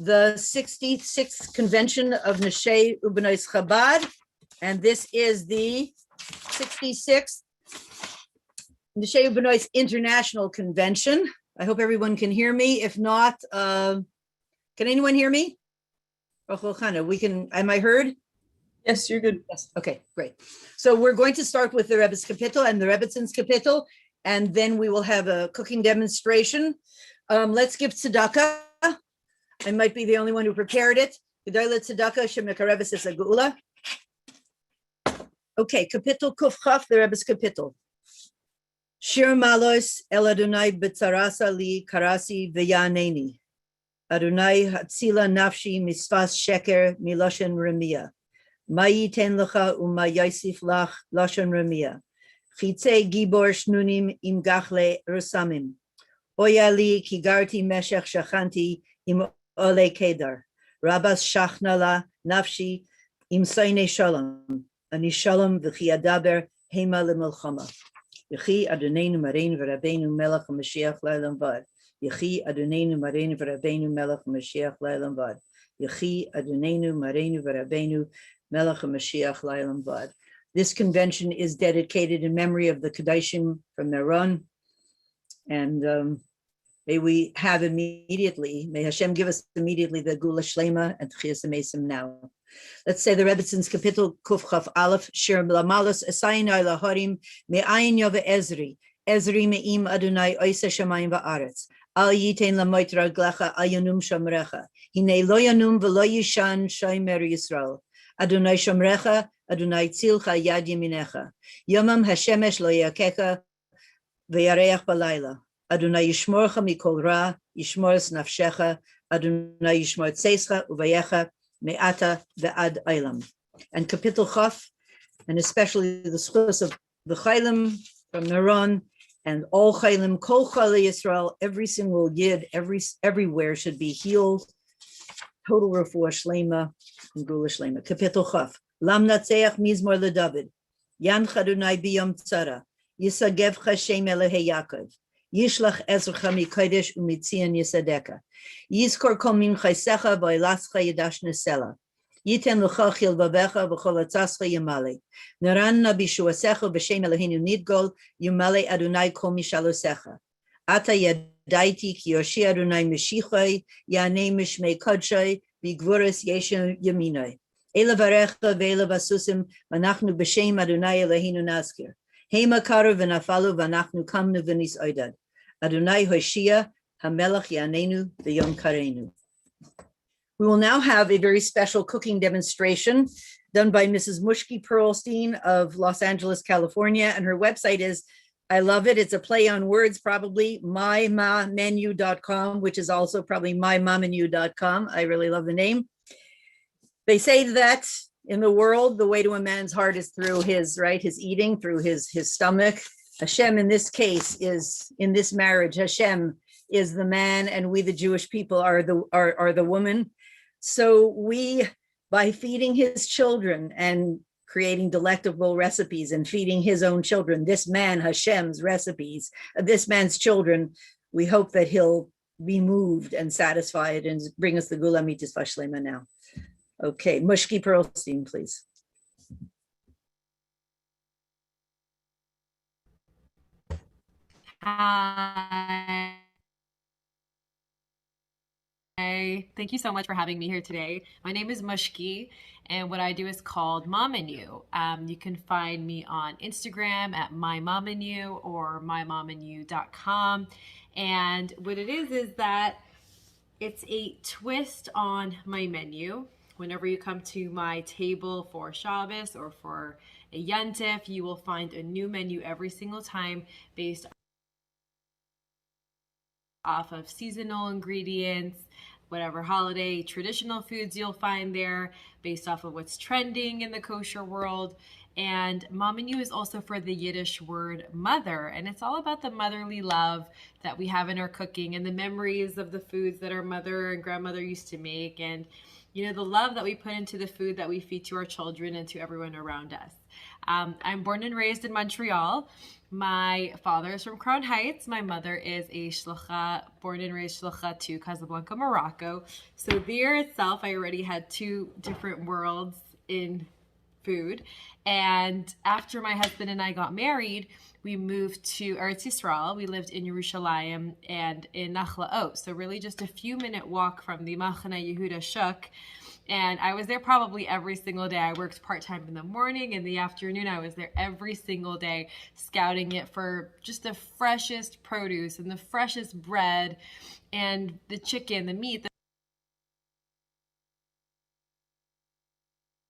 the 66th convention of Neshei U'Bnais Chabad, and this is the 66th Neshei U'Bnais International Convention. I hope everyone can hear me. If not, can anyone hear me? Am I heard? Yes, you're good. Yes. Okay, great. So we're going to start with the Rebbe's Kapitel and the Rebbitzins Kapitel, and then we will have a cooking demonstration. Let's give tzedakah. I might be the only one who prepared it. Gedolei tzedakah shemekareves es hagula. Okay, Kapitel Kuf Chaf, the Rebbe's Kapitel. Shir malos el Adonai b'tzarasa li karasi v'yaneni. Adonai hatzila nafshi misfas sheker miloshen remia. Ma yiten lecha u'ma yosif lach loshen remia. Chitzei gibor shnunim im gachle rusamim. Oyali kigarti meshech shachanti im ole kedar. Rabas shachnala nafshi im soine shalom. Ani shalom v'chi adaber hema lemilchama. Yechi Adonenu Mareinu v'Rabbeinu Melech HaMashiach L'Olam Vad. Yechi Adonenu Mareinu v'Rabbeinu Melech HaMashiach L'Olam Vad. Yechi Adonenu Mareinu v'Rabbeinu Melech HaMashiach L'Olam Vad. This convention is dedicated in memory of the Kedoshim from Meron, and may we have immediately, may Hashem give us immediately the Gula Shlema and Tchias HaMesim now. Let's say the Rebbitzins Kapitel Kuf Chaf Aleph Shir Lamalos Esayinai Laharim Me'ayin Yova Ezri Me'im Adonai Oisa Shamayim Va'aretz Al Yitein Lamoit Raglecha Al Yanum Shomrecha Hine Lo Yanum V'Lo Yishan Shomer Yisrael Adonai Shomrecha Adonai Tzilcha Yad Yeminecha Yomam Hashemesh Lo Yakecha V'Yareach Balayla Adonai Yishmorcha Mikol Ra Yishmores Nafshecha Adonai Yishmor Tzeischa Uvayecha Me'ata ve'ad Eilam. And Kapitel Chaf, and especially the schus of the Chaylim from Meron, and all Chaylim, Kol Chalei Yisrael, every single Yid, everywhere should be healed. Total refuah shlema and gula shlema. Kapitel Chaf. Lam natzeach mizmor leDavid. Yan chadunai biyom tzara. Yisagev chashem Elehei Yaakov. Yishlach ezrecha mikodesh umitzion yisadeka. Yizkor kol min chaysecha v'oilascha yidash nesela. Yiten l'cha chil vavecha v'chol atzascha yamale. Neranna bishuasecha v'shem Eloheinu nidgol yumale Adonai kol mishalosecha. Ata yadaiti ki yoshi Adonai mishichoi yanei mishmei kodshoi v'gvuras yeshem yaminoi. Ele varecha ve'ele vasusim v'anachnu b'shem Adonai Eloheinu naskir. Hema karu v'nafalu v'anachnu kamnu v'nis oidad. Adonai Hoshia HaMelech Yanenu V'Yom Karenu. We will now have a very special cooking demonstration done by Mrs. Mushki Perlstein of Los Angeles, California, and her website is, I love it, it's a play on words, probably mymamenu.com, which is also probably mymamenu.com. I really love the name. They say that in the world, the way to a man's heart is through his, right, his eating, through his stomach. Hashem, in this case, is in this marriage, Hashem is the man, and we, the Jewish people, are the woman. So we, by feeding his children and creating delectable recipes and feeding his own children, this man, Hashem's recipes, this man's children, we hope that he'll be moved and satisfied and bring us the Gula Mitzvah Shlema now. Okay, Mushki Perlstein, please. Hi. Thank you so much for having me here today. My name is Mushki, and what I do is called Mom and You. You can find me on Instagram at mymomandYou or mymomandYou.com. And what it is that it's a twist on my menu. Whenever you come to my table for Shabbos or for a Yontif, you will find a new menu every single time based off of seasonal ingredients, whatever holiday traditional foods you'll find there, based off of what's trending in the kosher world. And Mamanu is also for the Yiddish word mother. And it's all about the motherly love that we have in our cooking and the memories of the foods that our mother and grandmother used to make. And, you know, the love that we put into the food that we feed to our children and to everyone around us. I'm born and raised in Montreal. My father is from Crown Heights. My mother is a shlucha, born and raised shlucha to Casablanca, Morocco. So there itself, I already had two different worlds in food. And after my husband and I got married, we moved to Eretz Yisrael. We lived in Yerushalayim and in Nachlaot. So really just a few minute walk from the Machane Yehuda Shuk. And I was there probably every single day. I worked part-time in the morning. In the afternoon, I was there every single day scouting it for just the freshest produce and the freshest bread and the chicken, the meat,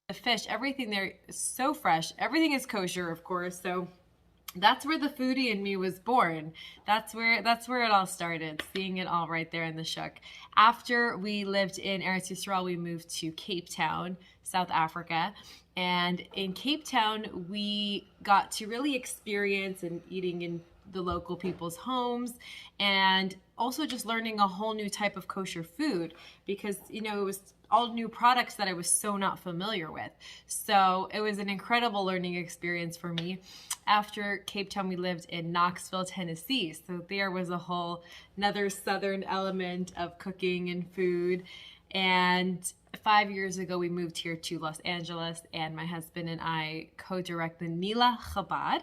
the fish, everything there is so fresh. Everything is kosher, of course. So that's where the foodie in me was born. That's where it all started, seeing it all right there in the shuk. After we lived in Eretz Yisrael, we moved to Cape Town, South Africa. And in Cape Town, we got to really experience and eating in the local people's homes and also just learning a whole new type of kosher food because, you know, it was all new products that I was so not familiar with. So it was an incredible learning experience for me. After Cape Town, we lived in Knoxville, Tennessee. So there was a whole another southern element of cooking and food. And 5 years ago, we moved here to Los Angeles, and my husband and I co-direct the Nila Chabad.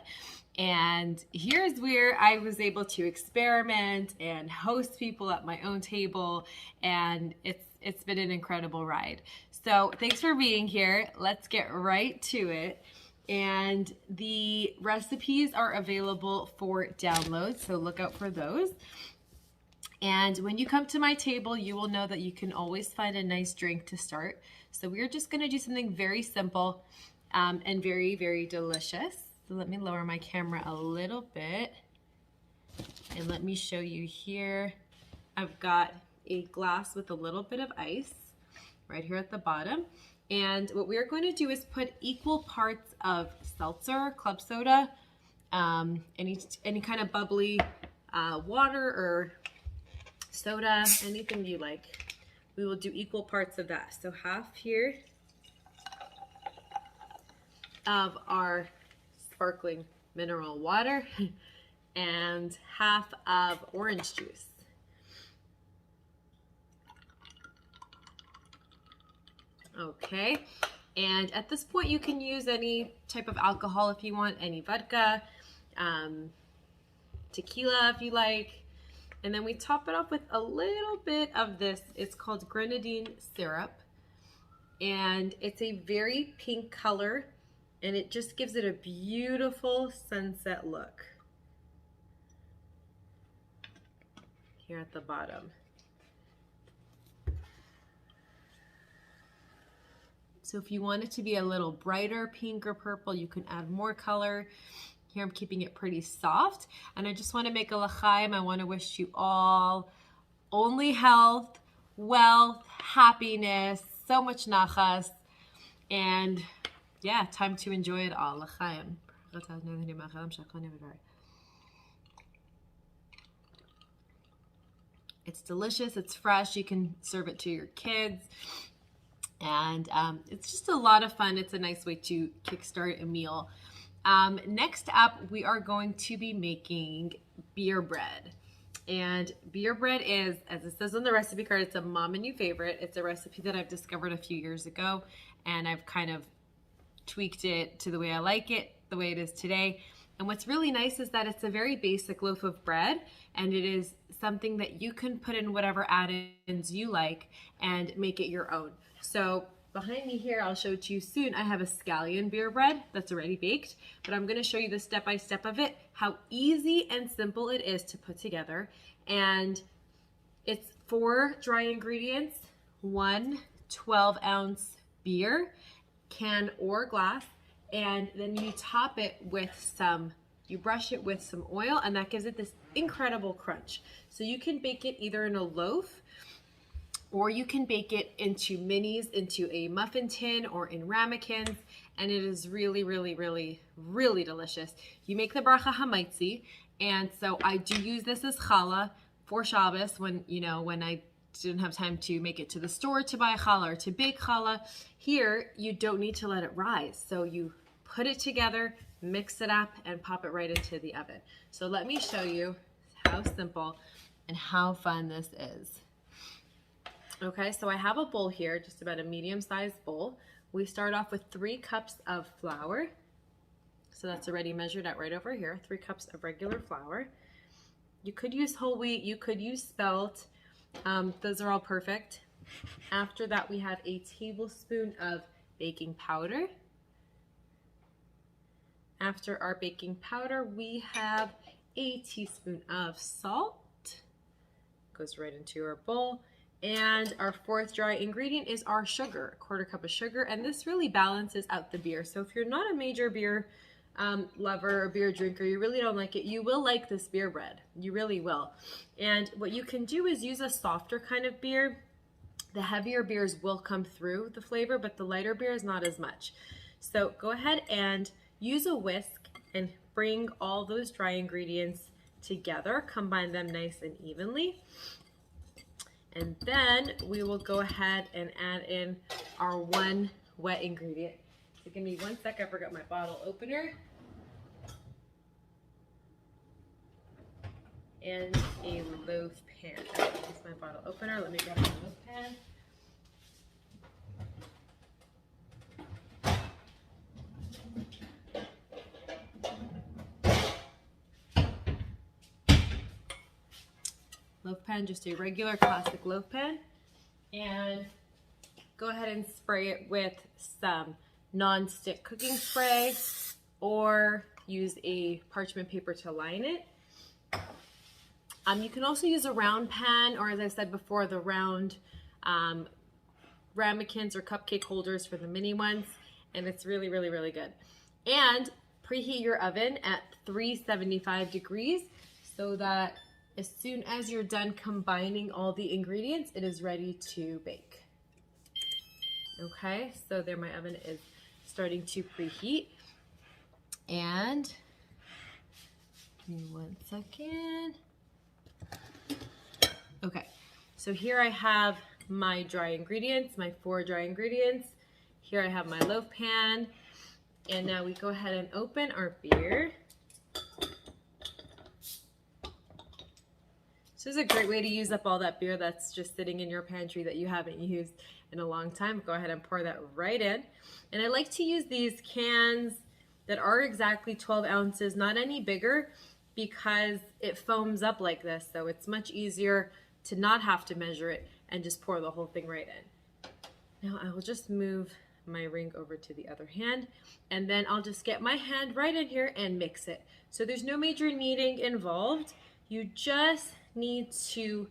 And here's where I was able to experiment and host people at my own table. And it's been an incredible ride. So thanks for being here. Let's get right to it. And the recipes are available for download, so look out for those. And when you come to my table, you will know that you can always find a nice drink to start. So we're just gonna do something very simple and very, very delicious. So let me lower my camera a little bit and let me show you here. I've got a glass with a little bit of ice right here at the bottom. And what we're going to do is put equal parts of seltzer, club soda, any kind of bubbly water or soda, anything you like. We will do equal parts of that. So half here of our sparkling mineral water and half of orange juice. Okay, and at this point you can use any type of alcohol if you want, any vodka, tequila if you like, and then we top it off with a little bit of this. It's called grenadine syrup, and it's a very pink color, and it just gives it a beautiful sunset look here at the bottom. So if you want it to be a little brighter pink or purple, you can add more color. Here I'm keeping it pretty soft. And I just want to make a l'chaim. I want to wish you all only health, wealth, happiness, so much nachas. And yeah, time to enjoy it all. L'chaim. It's delicious, it's fresh. You can serve it to your kids. And it's just a lot of fun. It's a nice way to kickstart a meal. Next up, we are going to be making beer bread. And beer bread is, as it says on the recipe card, it's a Mamanu favorite. It's a recipe that I've discovered a few years ago, and I've kind of tweaked it to the way I like it, the way it is today. And what's really nice is that it's a very basic loaf of bread, and it is something that you can put in whatever add-ins you like and make it your own. So behind me here, I'll show it to you soon. I have a scallion beer bread that's already baked, but I'm going to show you the step-by-step of it, how easy and simple it is to put together. And it's 4 dry ingredients, 1 12-ounce beer, can or glass, and then you top it with you brush it with some oil, and that gives it this incredible crunch. So you can bake it either in a loaf, or you can bake it into minis, into a muffin tin or in ramekins, and it is really, really, really, really delicious. You make the bracha hamaitzi, and so I do use this as challah for Shabbos when, you know, when I didn't have time to make it to the store to buy challah or to bake challah. Here, you don't need to let it rise. So you put it together, mix it up, and pop it right into the oven. So let me show you how simple and how fun this is. Okay, so I have a bowl here, just about a medium-sized bowl. We start off with 3 cups of flour. So that's already measured out right over here, 3 cups of regular flour. You could use whole wheat, you could use spelt. Those are all perfect. After that, we have a tablespoon of baking powder. After our baking powder, we have a teaspoon of salt. Goes right into our bowl. And our 4th dry ingredient is our sugar, a 1/4 cup of sugar. And this really balances out the beer. So if you're not a major beer lover or beer drinker, you really don't like it, you will like this beer bread. You really will. And what you can do is use a softer kind of beer. The heavier beers will come through the flavor, but the lighter beers not as much. So go ahead and use a whisk and bring all those dry ingredients together. Combine them nice and evenly. And then we will go ahead and add in our 1 wet ingredient. So give me 1 sec, I forgot my bottle opener. And a loaf pan. Here's my bottle opener. Let me grab my loaf pan. Loaf pan, just a regular classic loaf pan. And go ahead and spray it with some non-stick cooking spray, or use a parchment paper to line it. You can also use a round pan, or as I said before, the round ramekins or cupcake holders for the mini ones, and it's really, really, really good. And preheat your oven at 375 degrees so that as soon as you're done combining all the ingredients, it is ready to bake. Okay, so there my oven is starting to preheat. And give me 1 second. Okay, so here I have my dry ingredients, my 4 dry ingredients. Here I have my loaf pan. And now we go ahead and open our beer. So this is a great way to use up all that beer that's just sitting in your pantry that you haven't used in a long time. Go ahead and pour that right in. And I like to use these cans that are exactly 12 ounces, not any bigger, because it foams up like this. So it's much easier to not have to measure it and just pour the whole thing right in. Now I will just move my ring over to the other hand, and then I'll just get my hand right in here and mix it. So there's no major kneading involved. You just need to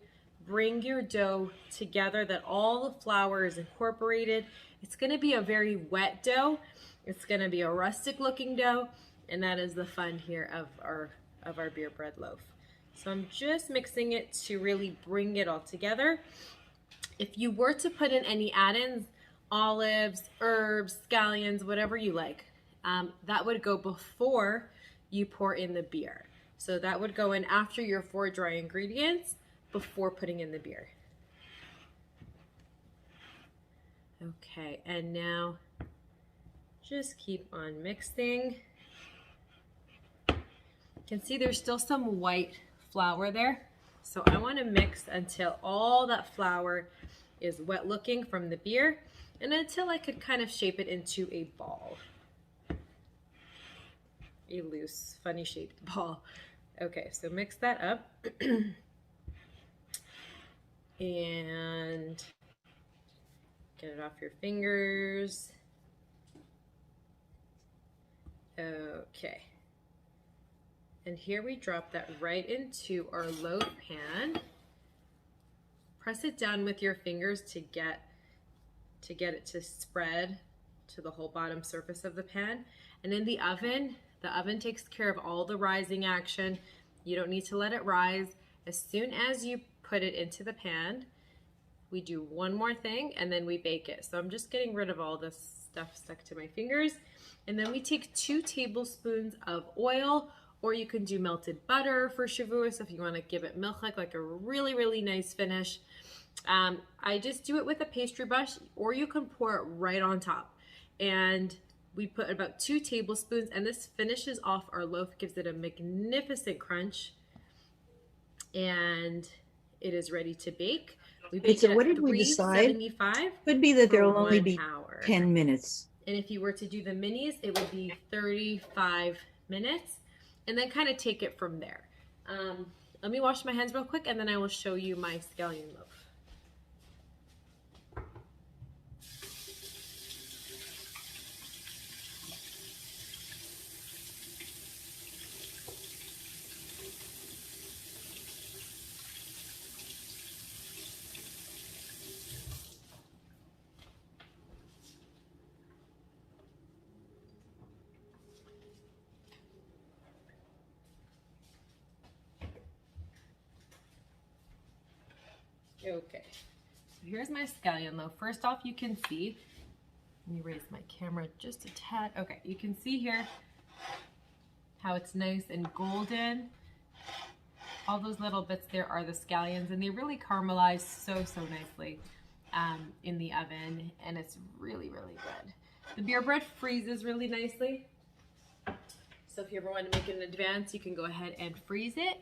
bring your dough together, that all the flour is incorporated. It's going to be a very wet dough. It's going to be a rustic looking dough, and that is the fun here of our beer bread loaf. So I'm just mixing it to really bring it all together. If you were to put in any add-ins, olives, herbs, scallions, whatever you like, that would go before you pour in the beer. So that would go in after your 4 dry ingredients, before putting in the beer. Okay, and now just keep on mixing. You can see there's still some white flour there. So I want to mix until all that flour is wet looking from the beer, and until I could kind of shape it into a ball. A loose, funny shaped ball. Okay, so mix that up. And get it off your fingers. Okay. And here we drop that right into our loaf pan. Press it down with your fingers to get it to spread to the whole bottom surface of the pan. And in the oven takes care of all the rising action. You don't need to let it rise. As soon as you put it into the pan, we do one more thing and then we bake it. So I'm just getting rid of all this stuff stuck to my fingers. And then we take 2 tablespoons of oil, or you can do melted butter for Shavuos if you want to give it milchik, like a really, really nice finish. I just do it with a pastry brush, or you can pour it right on top. And we put about 2 tablespoons, and this finishes off our loaf, gives it a magnificent crunch, and it is ready to bake. We bake So it what at did we decide? 375 Could be that there for will only 1 be hour. 10 minutes. And if you were to do the minis, it would be 35 minutes, and then kind of take it from there. Let me wash my hands real quick, and then I will show you my scallion loaf. Okay, so here's my scallion loaf. First off, you can see, let me raise my camera just a tad. Okay, you can see here how it's nice and golden. All those little bits there are the scallions, and they really caramelize so nicely in the oven, and it's really, really good. The beer bread freezes really nicely, so if you ever want to make it in advance, you can go ahead and freeze it.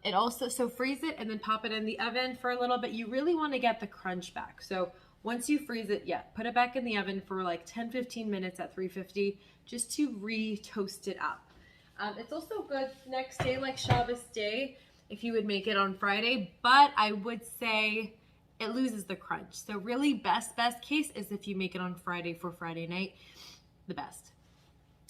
It also, so freeze it and then pop it in the oven for a little bit. You really want to get the crunch back. So once you freeze it, put it back in the oven for like 10-15 minutes at 350 just to re-toast it up. It's also good next day, like Shabbos day, if you would make it on Friday, but I would say it loses the crunch. So really best case is if you make it on Friday for Friday night, the best.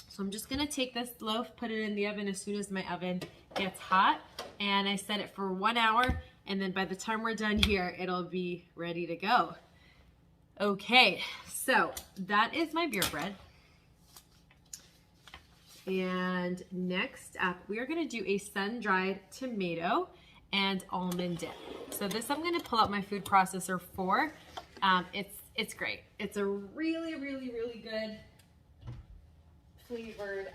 So I'm just gonna take this loaf, put it in the oven as soon as my oven gets hot, and I set it for 1 hour, and then by the time we're done here, it'll be ready to go. Okay, so that is my beer bread. And next up, we are gonna do a sun-dried tomato and almond dip. So this I'm gonna pull out my food processor for. It's great. It's a really good flavored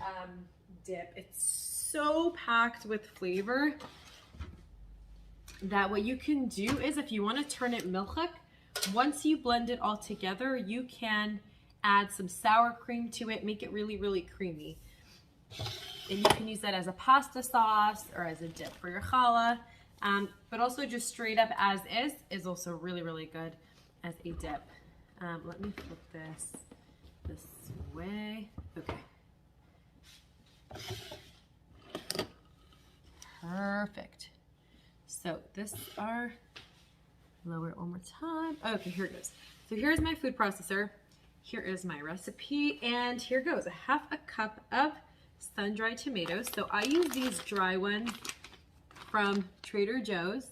dip. It's so packed with flavor that what you can do is, if you want to turn it milchik, once you blend it all together, you can add some sour cream to it, make it really creamy. And you can use that as a pasta sauce or as a dip for your challah, but also just straight up as is also really good as a dip. Let me flip this way. Okay. Perfect. So this are, lower it one more time. Okay, here it goes. So here's my food processor. Here is my recipe, and here goes. A half a cup of sun-dried tomatoes. So I use these dry ones from Trader Joe's.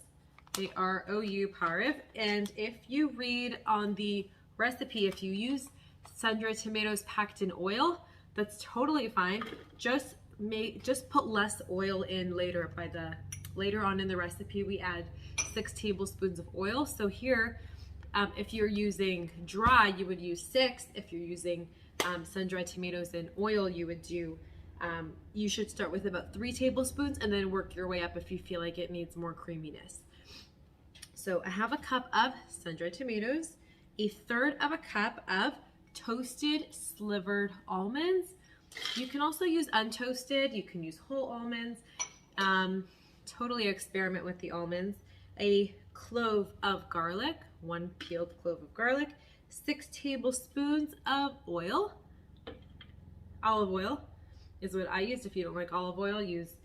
They are OU Pariv, and if you read on the recipe, if you use sun-dried tomatoes packed in oil, that's totally fine. Just put less oil in later. Later on in the recipe, we add 6 tablespoons of oil. So here, if you're using dry, you would use 6. If you're using sun-dried tomatoes in oil, you would do, you should start with about 3 tablespoons and then work your way up if you feel like it needs more creaminess. So I have a cup of sun-dried tomatoes, 1/3 of a cup of toasted slivered almonds. You can also use untoasted, you can use whole almonds. Totally experiment with the almonds. A clove of garlic, 1 peeled clove of garlic, 6 tablespoons of oil. Olive oil is what I used. If you don't like olive oil, use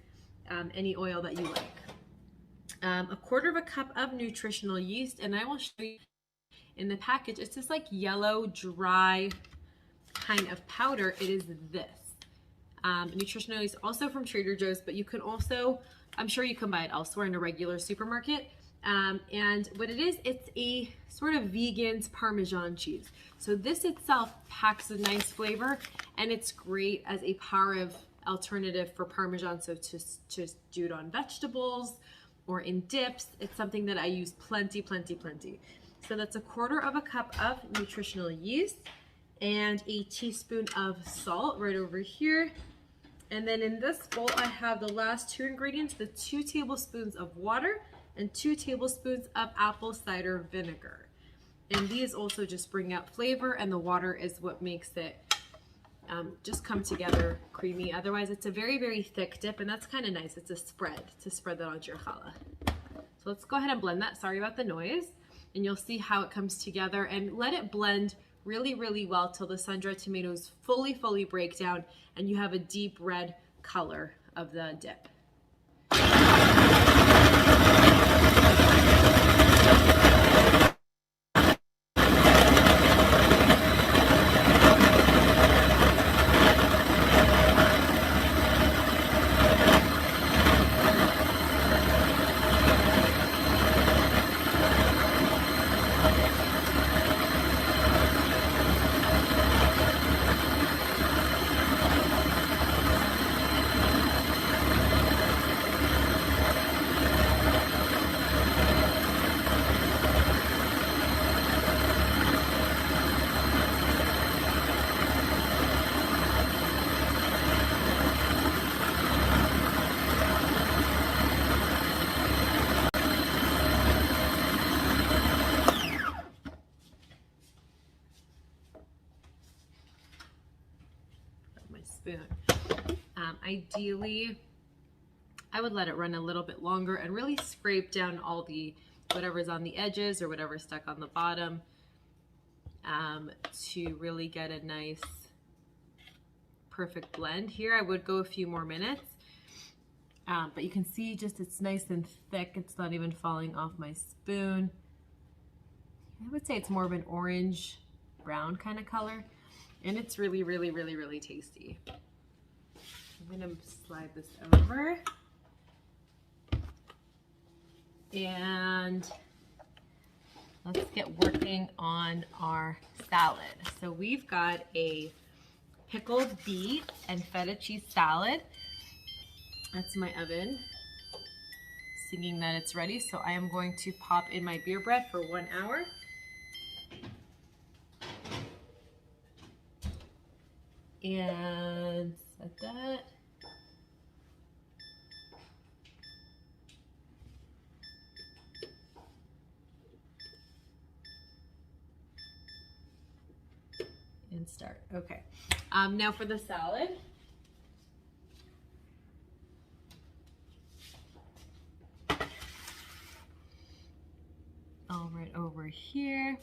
any oil that you like. 1/4 of a cup of nutritional yeast, and I will show you in the package. It's just like yellow, dry kind of powder. It is this. Nutritional yeast, also from Trader Joe's, but you can also, I'm sure you can buy it elsewhere in a regular supermarket. And what it is, it's a sort of vegan's Parmesan cheese. So this itself packs a nice flavor, and it's great as a Pariv alternative for Parmesan. So to do it on vegetables or in dips, it's something that I use plenty. So that's 1/4 of a cup of nutritional yeast. and a teaspoon of salt right over here. And then in this bowl, I have the last two ingredients, the 2 tablespoons of water and 2 tablespoons of apple cider vinegar. And these also just bring out flavor, and the water is what makes it just come together creamy. Otherwise, it's a very, very thick dip, and that's kind of nice. It's a spread to spread that onto your challah. So let's go ahead and blend that. Sorry about the noise. And you'll see how it comes together, and let it blend really, really well till the sun-dried tomatoes fully break down and you have a deep red color of the dip. Spoon. Ideally, I would let it run a little bit longer and really scrape down all the whatever's on the edges or whatever's stuck on the bottom to really get a nice perfect blend. Here I would go a few more minutes, but you can see just it's nice and thick. It's not even falling off my spoon. I would say it's more of an orange brown kind of color. And it's really, really, really, really tasty. I'm gonna slide this over. And let's get working on our salad. So we've got a pickled beet and feta cheese salad. That's my oven, singing that it's ready. So I am going to pop in my beer bread for 1 hour. And set that. And start. Okay. Now for the salad. All right over here.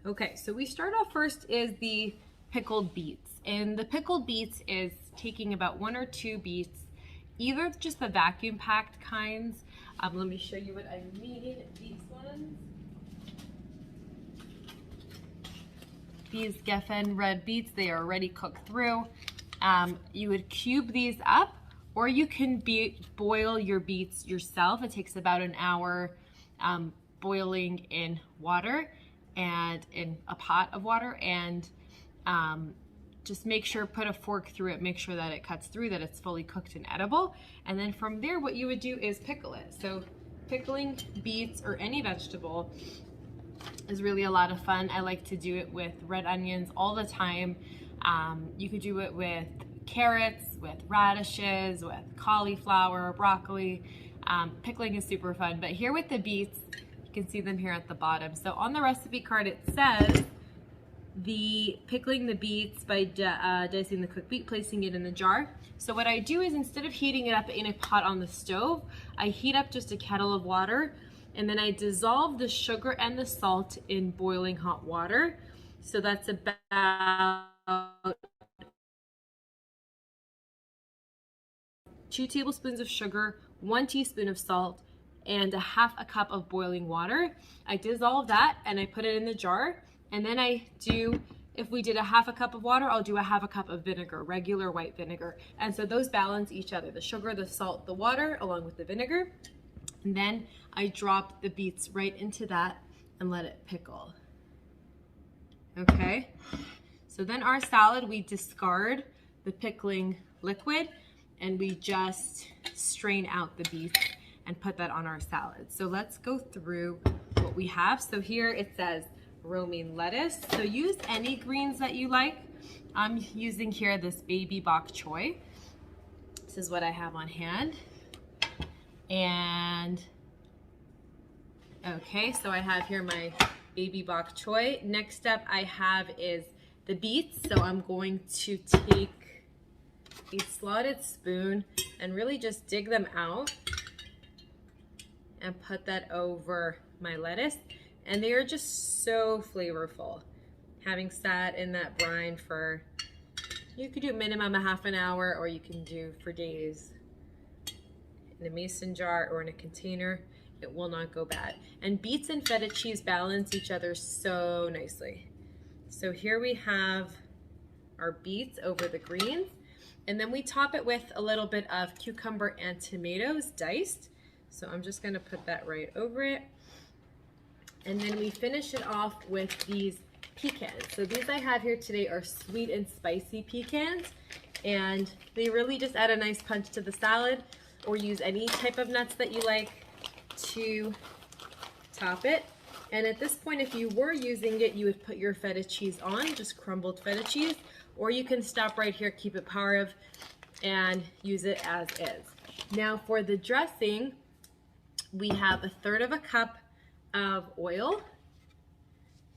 Okay, so we start off first is the pickled beets. And the pickled beets is taking about 1 or 2 beets, either just the vacuum packed kinds. Let me show you what I mean. These ones. These Geffen red beets, they are already cooked through. You would cube these up, or you can boil your beets yourself. It takes about an hour boiling in water and in a pot of water, and just make sure, put a fork through it, make sure that it cuts through, that it's fully cooked and edible. And then from there, what you would do is pickle it. So pickling beets or any vegetable is really a lot of fun. I like to do it with red onions all the time. You could do it with carrots, with radishes, with cauliflower, broccoli. Pickling is super fun, but here with the beets, you can see them here at the bottom. So on the recipe card, it says pickling the beets by dicing the cooked beet, placing it in the jar. So what I do is, instead of heating it up in a pot on the stove, I heat up just a kettle of water, and then I dissolve the sugar and the salt in boiling hot water. So that's about 2 tablespoons of sugar, 1 teaspoon of salt, and a half a cup of boiling water. I dissolve that and I put it in the jar. And then I do, if we did a half a cup of water, I'll do a half a cup of vinegar, regular white vinegar. And so those balance each other, the sugar, the salt, the water, along with the vinegar. And then I drop the beets right into that and let it pickle. Okay, so then our salad, we discard the pickling liquid and we just strain out the beets. and put that on our salad. So let's go through what we have. So here it says romaine lettuce. So use any greens that you like. I'm using here this baby bok choy. This is what I have on hand. And okay, so I have here my baby bok choy. Next up I have is the beets. So I'm going to take a slotted spoon and really just dig them out and put that over my lettuce. And they are just so flavorful. Having sat in that brine for, you could do minimum a half an hour, or you can do for days. In a mason jar or in a container, it will not go bad. And beets and feta cheese balance each other so nicely. So here we have our beets over the greens, and then we top it with a little bit of cucumber and tomatoes diced. So I'm just gonna put that right over it. And then we finish it off with these pecans. So these I have here today are sweet and spicy pecans, and they really just add a nice punch to the salad, or use any type of nuts that you like to top it. And at this point, if you were using it, you would put your feta cheese on, just crumbled feta cheese, or you can stop right here, keep it parve, and use it as is. Now for the dressing, we have 1/3 cup of oil.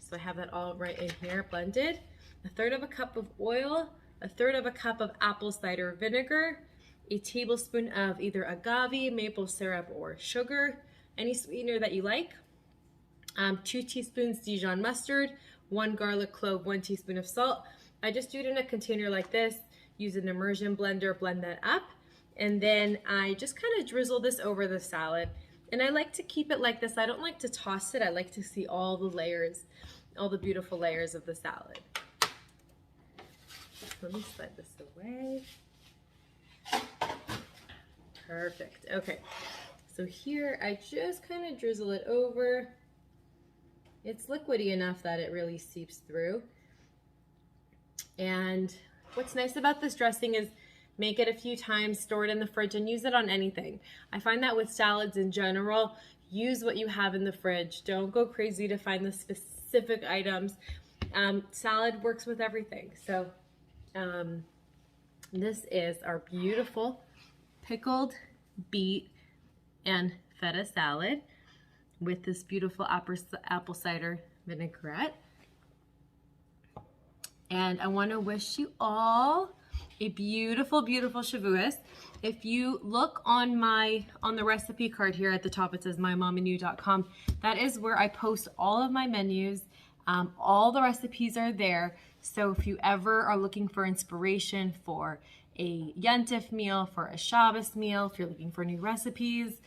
So I have that all right in here blended. 1/3 cup of oil, 1/3 cup of apple cider vinegar, a tablespoon of either agave, maple syrup, or sugar, any sweetener that you like, 2 teaspoons Dijon mustard, 1 garlic clove, 1 teaspoon of salt. I just do it in a container like this, use an immersion blender, blend that up, and then I just kind of drizzle this over the salad. And I like to keep it like this. I don't like to toss it. I like to see all the layers, all the beautiful layers of the salad. Let me slide this away. Perfect. Okay. So here I just kind of drizzle it over. It's liquidy enough that it really seeps through. And what's nice about this dressing is make it a few times, store it in the fridge, and use it on anything. I find that with salads in general, use what you have in the fridge. Don't go crazy to find the specific items. Salad works with everything. So this is our beautiful pickled beet and feta salad with this beautiful apple cider vinaigrette. And I want to wish you all a beautiful, beautiful Shavuos. If you look on the recipe card here at the top, it says mymomandyu.com. That is where I post all of my menus. All the recipes are there. So if you ever are looking for inspiration for a Yontif meal, for a Shabbos meal, if you're looking for new recipes,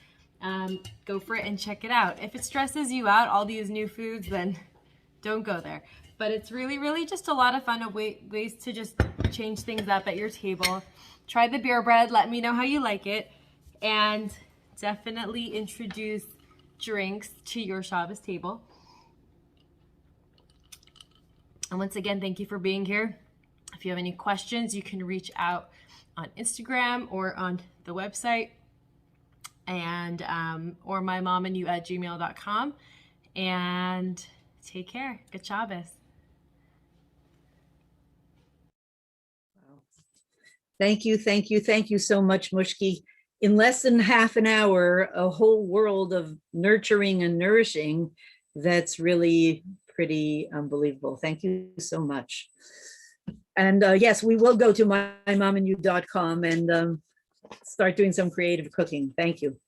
go for it and check it out. If it stresses you out, all these new foods, then don't go there. But it's really, really just a lot of fun of ways to just change things up at your table. Try the beer bread. Let me know how you like it. And definitely introduce drinks to your Shabbos table. And once again, thank you for being here. If you have any questions, you can reach out on Instagram or on the website, and or mymomandyu@gmail.com. And take care. Good Shabbos. Thank you, thank you, thank you so much, Mushki. In less than half an hour, a whole world of nurturing and nourishing. That's really pretty unbelievable. Thank you so much. And yes, we will go to mymomandyu.com and start doing some creative cooking. Thank you.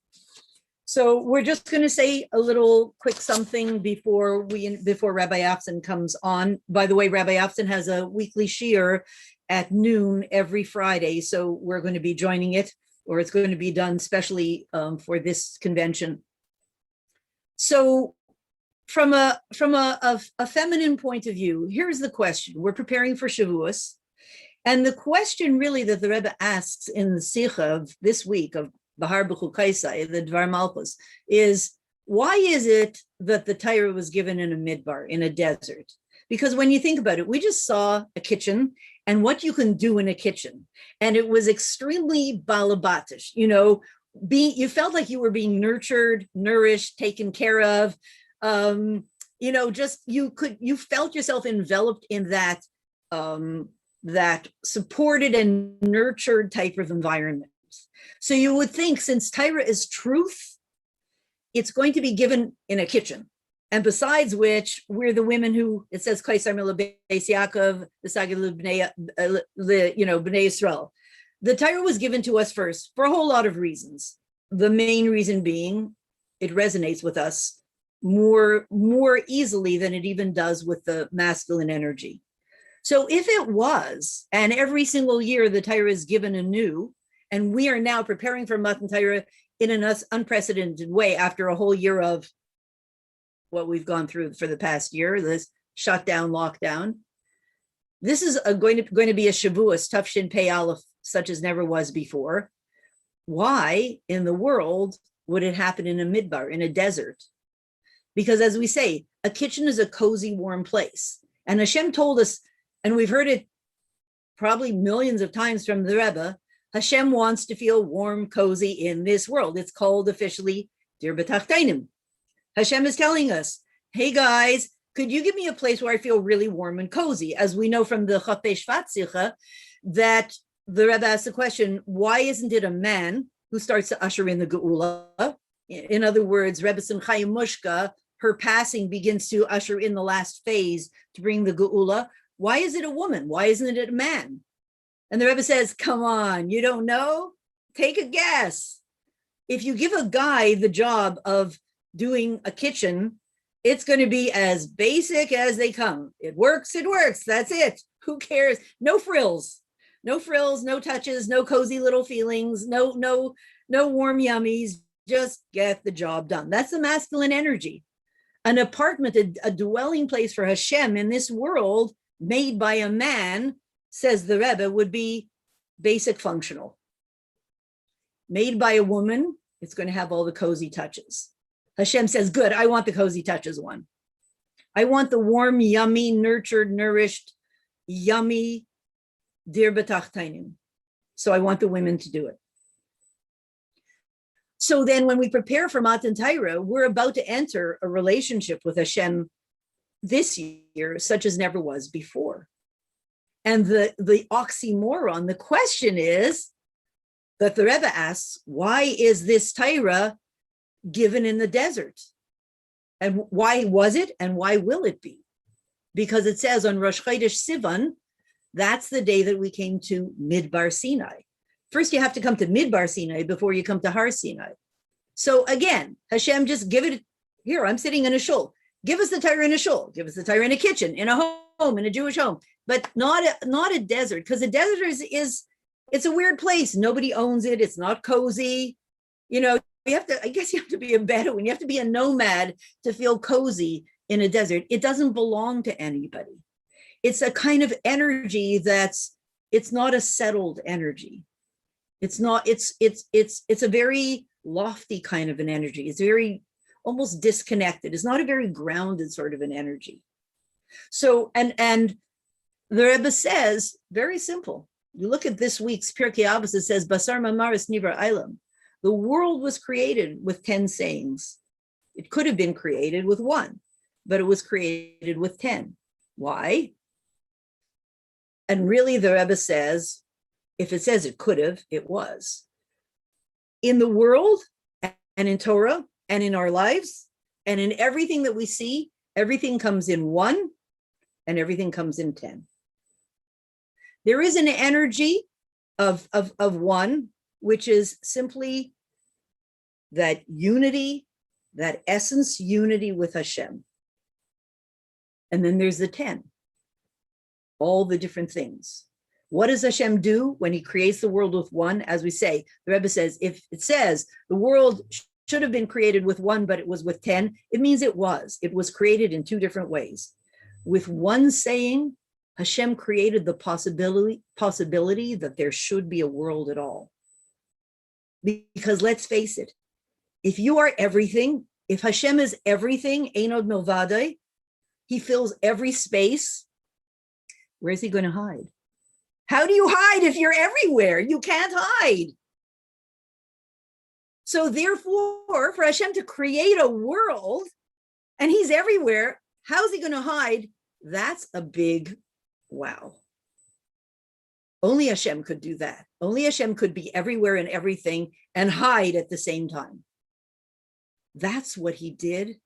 So we're just going to say a little quick something before Rabbi Afton comes on. By the way, Rabbi Afton has a weekly shiur at noon every Friday, so we're going to be joining it, or it's going to be done specially for this convention. So from a feminine point of view, here's the question. We're preparing for Shavuos, and the question really that the Rebbe asks in the Sikha of this week of Bahar B'chukaisai, the Dvar Malchus, is why is it that the Torah was given in a midbar, in a desert? Because when you think about it, we just saw a kitchen and what you can do in a kitchen. And it was extremely balabatish. You know, you felt like you were being nurtured, nourished, taken care of. Just you felt yourself enveloped in that supported and nurtured type of environment. So you would think, since Torah is truth, it's going to be given in a kitchen. And besides which, we're the women who, it says, Bnei Yisrael. The Torah was given to us first for a whole lot of reasons. The main reason being, it resonates with us more easily than it even does with the masculine energy. So if it was, and every single year the Torah is given anew, and we are now preparing for Matan Torah in an unprecedented way after a whole year of what we've gone through for the past year, this shutdown, lockdown. This is going to be a Shavuos, Tafshin Pei Aleph, such as never was before. Why in the world would it happen in a midbar, in a desert? Because as we say, a kitchen is a cozy, warm place. And Hashem told us, and we've heard it probably millions of times from the Rebbe, Hashem wants to feel warm, cozy in this world. It's called officially Dir B'Tachteinim. Hashem is telling us, hey guys, could you give me a place where I feel really warm and cozy? As we know from the Chafei Shvat Sicha, that the Rebbe asked the question, why isn't it a man who starts to usher in the Geula? In other words, Rebbe Simcha Mushka, her passing begins to usher in the last phase to bring the Geula. Why is it a woman? Why isn't it a man? And the Rebbe says, come on, you don't know? Take a guess. If you give a guy the job of doing a kitchen, it's going to be as basic as they come. It works, that's it. Who cares? No frills, no touches, no cozy little feelings, no warm yummies, just get the job done. That's the masculine energy. An apartment, a dwelling place for Hashem in this world made by a man, says the Rebbe, would be basic functional. Made by a woman, it's going to have all the cozy touches. Hashem says, good, I want the cozy touches one. I want the warm, yummy, nurtured, nourished, yummy, dir b'tachteinim. So I want the women to do it. So then when we prepare for Matan Torah, we're about to enter a relationship with Hashem this year, such as never was before. And the oxymoron, the question is, that the Rebbe asks, why is this Torah given in the desert? And why was it and why will it be? Because it says on Rosh Chodesh Sivan, that's the day that we came to Midbar Sinai. First, you have to come to Midbar Sinai before you come to Har Sinai. So again, Hashem just give it, here, I'm sitting in a shul. Give us the Torah in a shul. Give us the Torah in a kitchen, in a home, in a Jewish home, but not a desert, because a desert it's a weird place. Nobody owns it. It's not cozy. You have to be a Bedouin. You have to be a nomad to feel cozy in a desert. It doesn't belong to anybody. It's a kind of energy it's not a settled energy. It's a very lofty kind of an energy. It's very almost disconnected. It's not a very grounded sort of an energy. So, and the Rebbe says, very simple. You look at this week's Pirkei Avos, it says, Basar Mamaris Nivra Ilam. The world was created with 10 sayings. It could have been created with 1, but it was created with 10. Why? And really, the Rebbe says, if it says it could have, it was. In the world, and in Torah, and in our lives, and in everything that we see, everything comes in 1, and everything comes in 10. There is an energy of 1, which is simply that unity, that essence unity with Hashem. And then there's the 10, all the different things. What does Hashem do when he creates the world with 1? As we say, the Rebbe says, if it says the world should have been created with 1, but it was with 10, it means it was. It was created in 2 different ways. With 1 saying, Hashem created the possibility that there should be a world at all. Because let's face it, if you are everything, if Hashem is everything, Einod Milvadai, he fills every space, where is he going to hide? How do you hide if you're everywhere? You can't hide. So therefore, for Hashem to create a world, and he's everywhere, how's he going to hide? That's a big wow. Only Hashem could do that. Only Hashem could be everywhere and everything and hide at the same time. That's what he did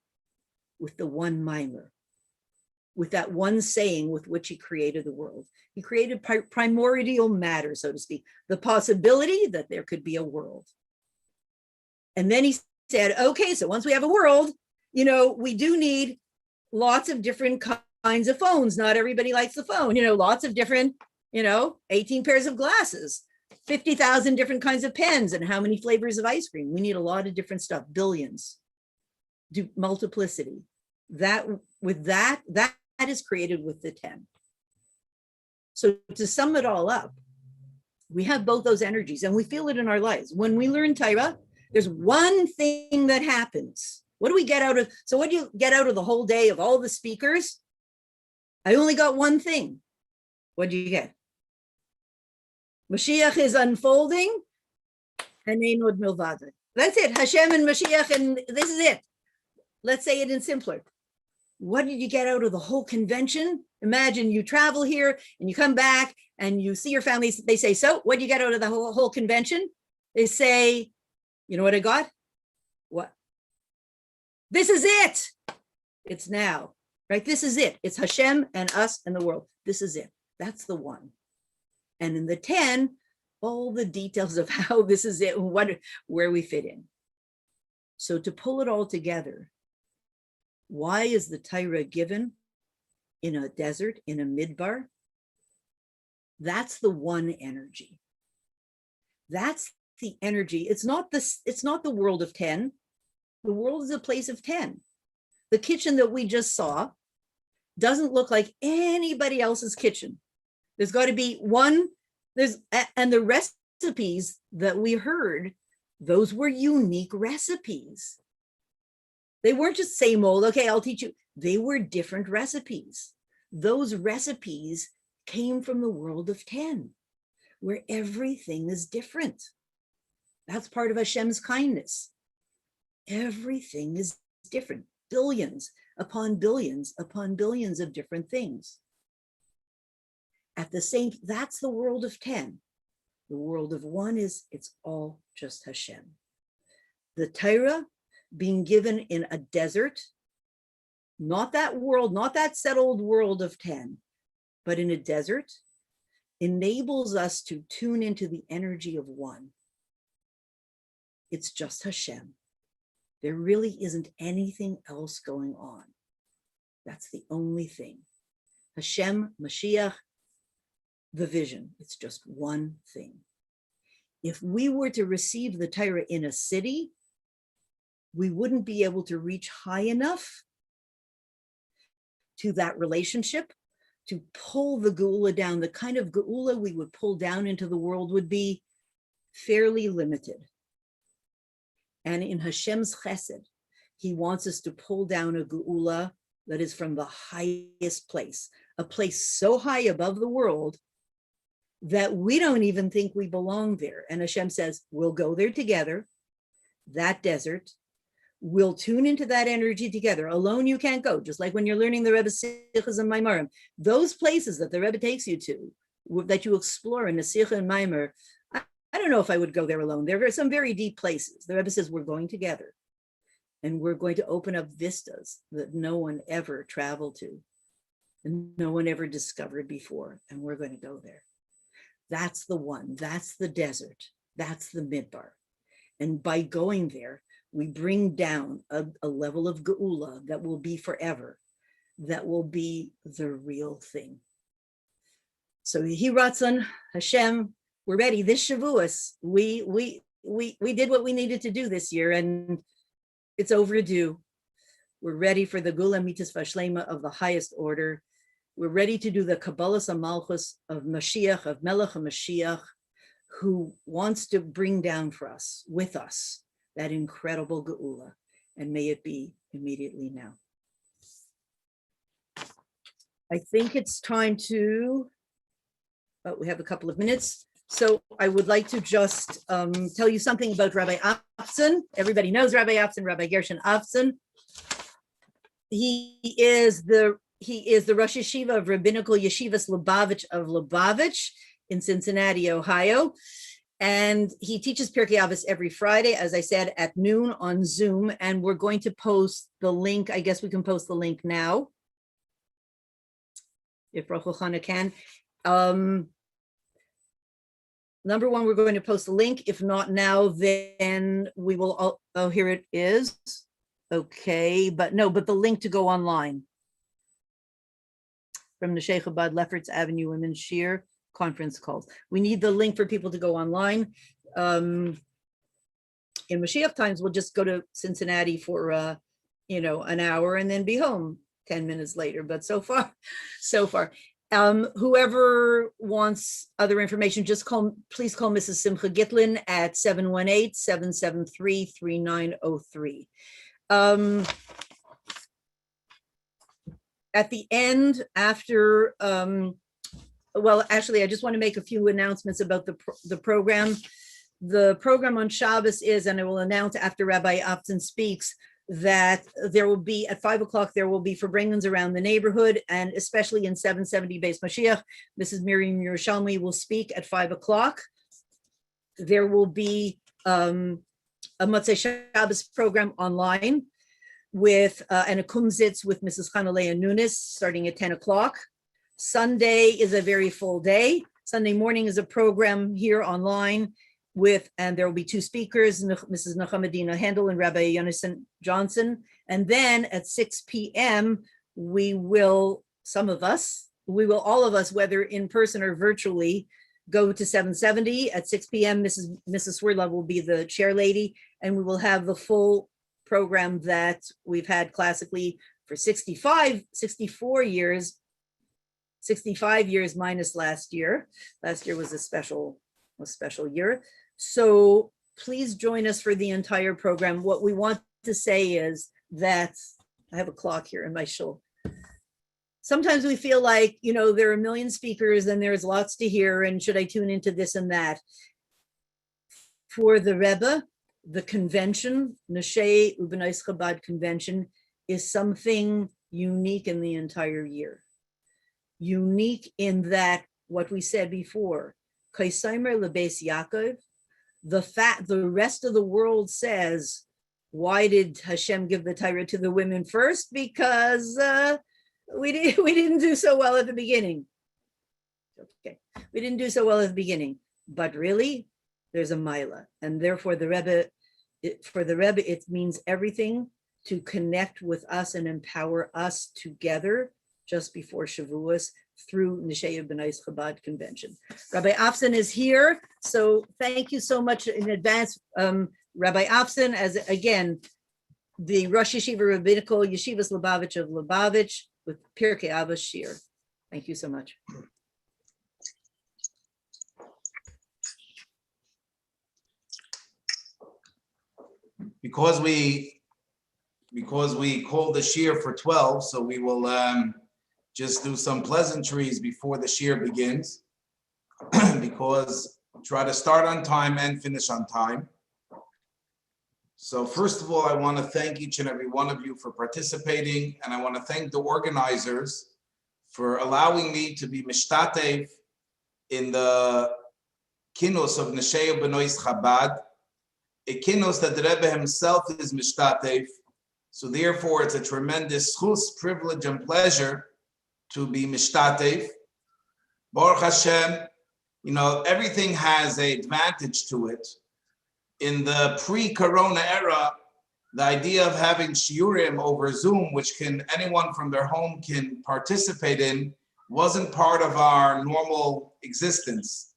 with the one mimer, with that one saying with which he created the world. He created primordial matter, so to speak, the possibility that there could be a world. And then he said, okay, so once we have a world, we do need lots of different kinds of phones. Not everybody likes the phone, lots of different, 18 pairs of glasses, 50,000 different kinds of pens, and how many flavors of ice cream. We need a lot of different stuff, billions, do multiplicity. That is created with the 10. So to sum it all up, we have both those energies and we feel it in our lives. When we learn Torah, there's one thing that happens. What do we get out of? So what do you get out of the whole day of all the speakers? I only got one thing. What do you get? Mashiach is unfolding. And ein od milvado. That's it. Hashem and Mashiach, and this is it. Let's say it in simpler. What did you get out of the whole convention? Imagine you travel here and you come back and you see your family. They say, so what do you get out of the whole convention? They say, you know what I got? What? This is it. It's now, right? This is it. It's Hashem and us and the world. This is it. That's the one. And in the 10, all the details of how this is it, where we fit in. So to pull it all together, why is the Torah given in a desert, in a midbar? That's the one energy. That's the energy. It's not the world of 10. The world is a place of 10. The kitchen that we just saw doesn't look like anybody else's kitchen. There's got to be one, and the recipes that we heard, those were unique recipes. They weren't just same old, okay, I'll teach you. They were different recipes. Those recipes came from the world of 10, where everything is different. That's part of Hashem's kindness. Everything is different. Billions upon billions upon billions of different things. At the same, that's the world of 10. The world of 1 is, it's all just Hashem. The Torah being given in a desert, not that world, not that settled world of 10, but in a desert, enables us to tune into the energy of 1. It's just Hashem. There really isn't anything else going on. That's the only thing. Hashem, Mashiach, the vision. It's just one thing. If we were to receive the Torah in a city, we wouldn't be able to reach high enough to that relationship to pull the geula down. The kind of geula we would pull down into the world would be fairly limited. And in Hashem's chesed, he wants us to pull down a geula that is from the highest place, a place so high above the world that we don't even think we belong there. And Hashem says, we'll go there together, that desert, we'll tune into that energy together. Alone you can't go, just like when you're learning the Rebbe's Sichos and Maimarim. Those places that the Rebbe takes you to, that you explore in the Sicha and Maimar, I don't know if I would go there alone. There are some very deep places. The Rebbe says, we're going together. And we're going to open up vistas that no one ever traveled to and no one ever discovered before. And we're going to go there. That's the one. That's the desert. That's the midbar. And by going there, we bring down a level of geula that will be forever, that will be the real thing. So Yehi Ratzon, Hashem, we're ready. This Shavuos, we did what we needed to do this year, and it's overdue. We're ready for the Geula Mitzvah Shlema of the highest order. We're ready to do the Kabbalas HaMalchus of Mashiach, of Melech HaMashiach, who wants to bring down for us, with us, that incredible Geula. And may it be immediately now. I think it's time to, we have a couple of minutes. So I would like to just tell you something about Rabbi Afson. Everybody knows Rabbi Afson, Rabbi Gershon Afson. He is the Rosh Yeshiva of Rabbinical Yeshivas Lubavitch of Lubavitch in Cincinnati, Ohio. And he teaches Pirkei Avos every Friday, as I said, at noon on Zoom. And we're going to post the link. I guess we can post the link now, if Rosh Hashanah can. Number one, we're going to post the link. If not now, then we will. Oh, here it is. Okay, but the link to go online from the Sheikh Chabad Lefferts Avenue Women's Shir conference calls. We need the link for people to go online. In Mashiach times, we'll just go to Cincinnati for an hour and then be home 10 minutes later. But so far. Whoever wants other information, please call Mrs. Simcha Gitlin at 718-773-3903. At the end, after, well, actually, I just want to make a few announcements about the program. The program on Shabbos is, and I will announce after Rabbi Afton speaks, that there will be at 5 o'clock, there will be Farbrengens around the neighborhood, and especially in 770 Beis Mashiach, Mrs. Miriam Yerushalmi will speak at 5 o'clock. There will be a Motzei Shabbos program online with and a kumzitz with Mrs. Chanalea Nunes starting at 10 o'clock. Sunday is a very full day. Sunday morning is a program here online and there will be two speakers, Mrs. Nachamadina Handel and Rabbi Yonason Johnson. And then at 6 p.m., all of us, whether in person or virtually, go to 770. At 6 p.m., Mrs. Swirlove will be the chair lady, and we will have the full program that we've had classically for 65 years minus last year. Last year was a special year. So please join us for the entire program. What we want to say is that I have a clock here in my shul. Sometimes we feel like, there are a million speakers and there's lots to hear, and should I tune into this and that? For the Rebbe, the convention, Neshei U'Bnais Chabad convention, is something unique in the entire year. Unique in that, what we said before, Kaisaimer Lebeis Yaakov, the rest of the world says, why did Hashem give the Torah to the women first? Because we didn't do so well at the beginning. Okay, we didn't do so well at the beginning, but really, there's a Maila, and therefore for the Rebbe, it means everything to connect with us and empower us together just before Shavuos through Neshei B'nai Chabad convention. Rabbi Afson is here, so thank you so much in advance, Rabbi Afson, as again, the Rosh Yeshiva Rabbinical Yeshivas Lubavitch of Lubavitch with Pirkei Avos Shir. Thank you so much. Because we called the shir for 12, so we will just do some pleasantries before the shir begins, because try to start on time and finish on time. So first of all, I want to thank each and every one of you for participating, and I want to thank the organizers for allowing me to be mishtatev in the kinos of Neshei B'nai Chabad, a kinos that the Rebbe himself is mishtatev. So therefore, it's a tremendous chus, privilege, and pleasure to be mishtatev. Baruch Hashem, everything has an advantage to it. In the pre-corona era, the idea of having shiurim over Zoom, which anyone from their home can participate in, wasn't part of our normal existence.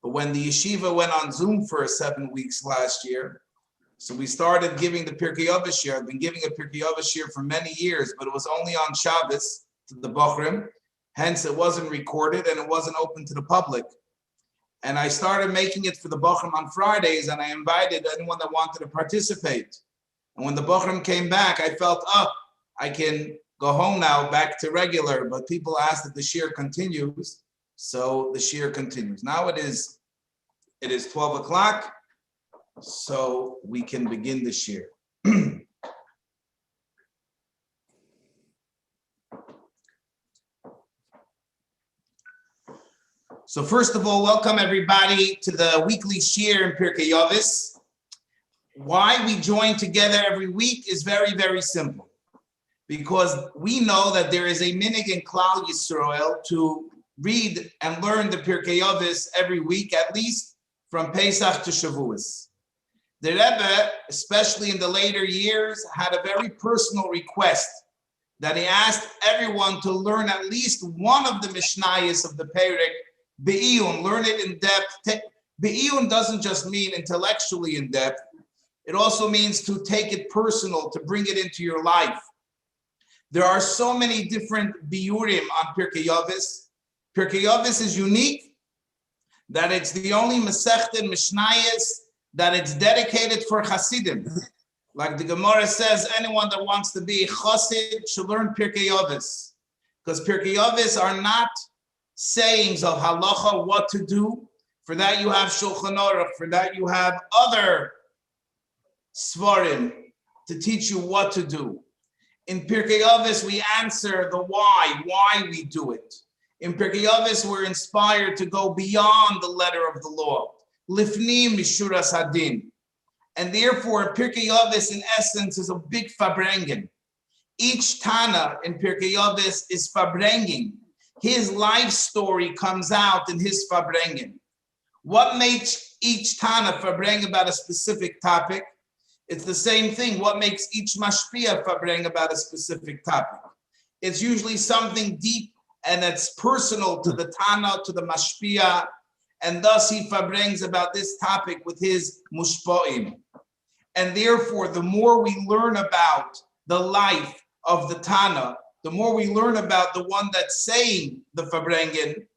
But when the yeshiva went on Zoom for 7 weeks last year, so we started giving the Pirkei Avos shir. I've been giving a Pirkei Avos shir for many years, but it was only on Shabbos to the Bochrim. Hence, it wasn't recorded and it wasn't open to the public. And I started making it for the Bochrim on Fridays, and I invited anyone that wanted to participate. And when the Bochrim came back, I felt, I can go home now, back to regular. But people asked that the shir continues, so the shir continues. Now it is 12 o'clock. so we can begin this year. So first of all, welcome everybody to the weekly shir in Pirkei Avos. Why we join together every week is very, very simple. Because we know that there is a minig in Klal Yisrael to read and learn the Pirkei Avos every week, at least from Pesach to Shavuos. The Rebbe, especially in the later years, had a very personal request that he asked everyone to learn at least one of the Mishnayos of the Perek, Be'iyun, learn it in depth. Be'iyun doesn't just mean intellectually in depth. It also means to take it personal, to bring it into your life. There are so many different biurim on Pirkei Avos. Pirkei Avos is unique that it's the only Masechta in Mishnayos that it's dedicated for Hasidim. Like the Gemara says, anyone that wants to be a Chassid should learn Pirkei Avos, because Pirkei Avos are not sayings of halacha, what to do. For that you have Shulchan Aruch. For that you have other svarim to teach you what to do. In Pirkei Avos, we answer the why we do it. In Pirkei Avos, we're inspired to go beyond the letter of the law. Lifnim mishuras hadin. And therefore, Pirkei Avos, in essence, is a big farbrengen. Each Tana in Pirkei Avos is farbrengen. His life story comes out in his farbrengen. What makes each Tana farbreng about a specific topic? It's the same thing. What makes each mashpia farbreng about a specific topic? It's usually something deep and it's personal to the Tana, to the mashpia, and thus he farbrengs about this topic with his mushpa'im. And therefore, the more we learn about the life of the Tana, the more we learn about the one that's saying the farbrengen,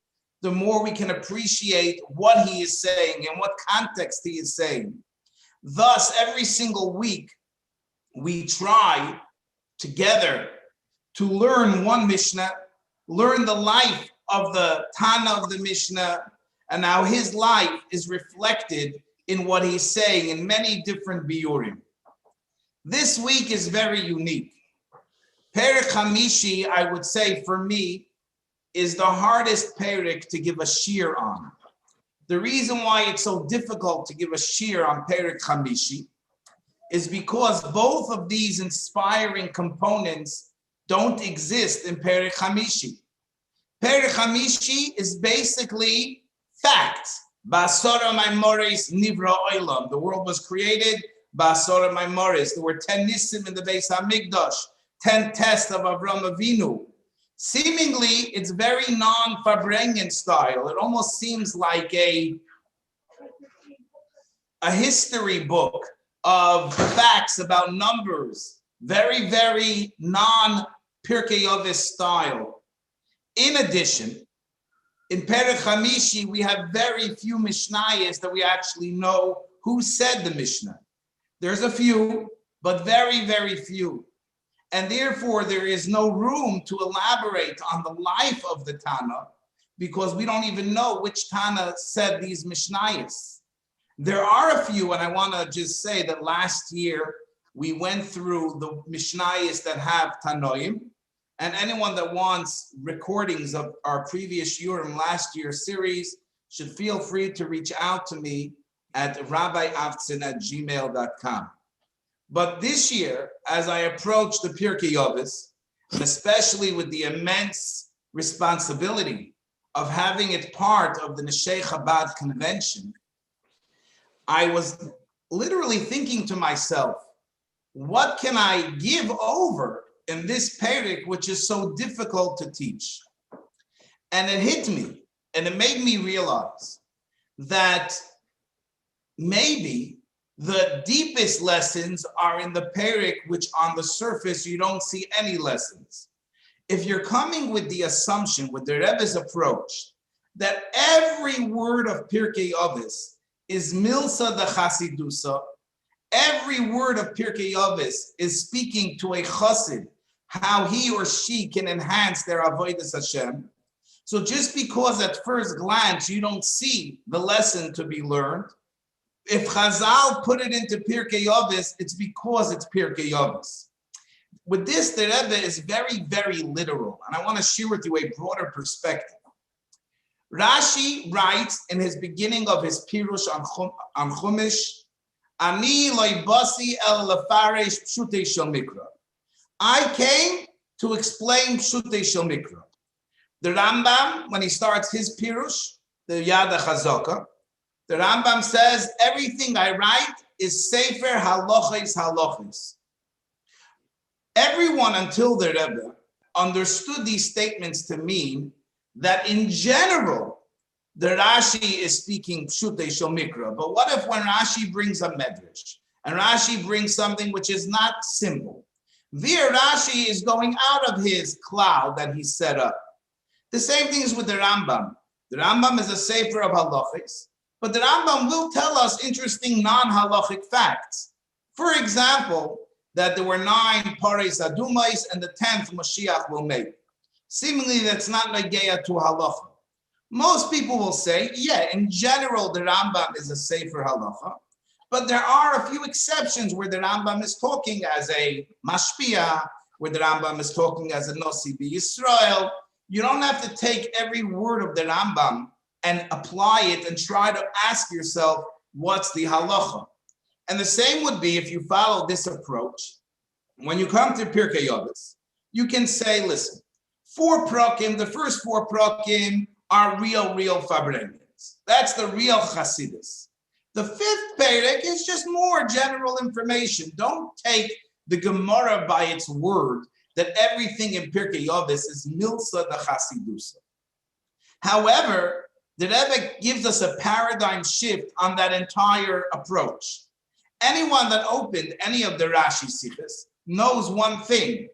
the more we can appreciate what he is saying and what context he is saying. Thus, every single week, we try together to learn one Mishnah, learn the life of the Tana of the Mishnah, and how his life is reflected in what he's saying in many different biurim. This week is very unique. Perek Hamishi, I would say for me, is the hardest perek to give a shir on. The reason why it's so difficult to give a shir on Perek Hamishi is because both of these inspiring components don't exist in Perek Hamishi. Perek Hamishi is basically facts. Ba'asora Maimoris Nivra Olam. The world was created Ba'asora Maimoris. There were 10 Nisim in the Beis HaMikdash, 10 tests of Avram Avinu. Seemingly, it's very non-Farbrengen style. It almost seems like a history book of facts about numbers. Very, very non-Pirkei Avos style. In addition, in Perek Hamishi, we have very few Mishnayos that we actually know who said the Mishnah. There's a few, but very, very few. And therefore, there is no room to elaborate on the life of the Tana because we don't even know which Tana said these Mishnayos. There are a few, and I want to just say that last year, we went through the Mishnayos that have Tanoim, and anyone that wants recordings of our previous Yurim last year's series should feel free to reach out to me at rabbiavtsin@gmail.com. But this year, as I approach the Pirkei Avos, and especially with the immense responsibility of having it part of the Neshei Chabad convention, I was literally thinking to myself, what can I give over in this Perek, which is so difficult to teach? And it hit me, and it made me realize that maybe the deepest lessons are in the Perek, which on the surface, you don't see any lessons. If you're coming with the assumption, with the Rebbe's approach, that every word of Pirkei Avos is milsa de chasidusa, every word of Pirkei Avos is speaking to a chassid, how he or she can enhance their avodas Hashem. So just because at first glance you don't see the lesson to be learned, If Chazal put it into Pirkei Avos, it's because it's Pirkei Avos. With this, the Rebbe is very, very literal, and I want to share with you a broader perspective. Rashi writes in his beginning of his Pirush on Chumash, Ani loy basi el lefaresh pshutei shel mikra. I came to explain pshutei shel mikra. The Rambam, when he starts his Pirush, the Yad HaChazaka, the Rambam says, everything I write is sefer halachos. Everyone until the Rebbe understood these statements to mean that in general, the Rashi is speaking pshutei shel mikra. But what if when Rashi brings a medrash, and Rashi brings something which is not simple? There Rashi is going out of his cloud that he set up. The same thing is with the Rambam. The Rambam is a sefer of halachos, but the Rambam will tell us interesting non-halachic facts. For example, that there were 9 pares adumais and the 10th Mashiach will make. Seemingly that's not negeya to halacha. Most people will say, yeah, in general, the Rambam is a sefer halacha, but there are a few exceptions where the Rambam is talking as a mashpia, where the Rambam is talking as a nosi b'Yisrael. You don't have to take every word of the Rambam and apply it and try to ask yourself, what's the halacha? And the same would be if you follow this approach. When you come to Pirkei Avos, you can say, listen, 4 prakim, the first 4 prakim are real Fabrengens. That's the real Chasidus. The 5th perek is just more general information. Don't take the Gemara by its word that everything in Pirkei Avos is milsa the Chasidusa. However, the Rebbe gives us a paradigm shift on that entire approach. Anyone that opened any of the Rashi Sichos knows one thing,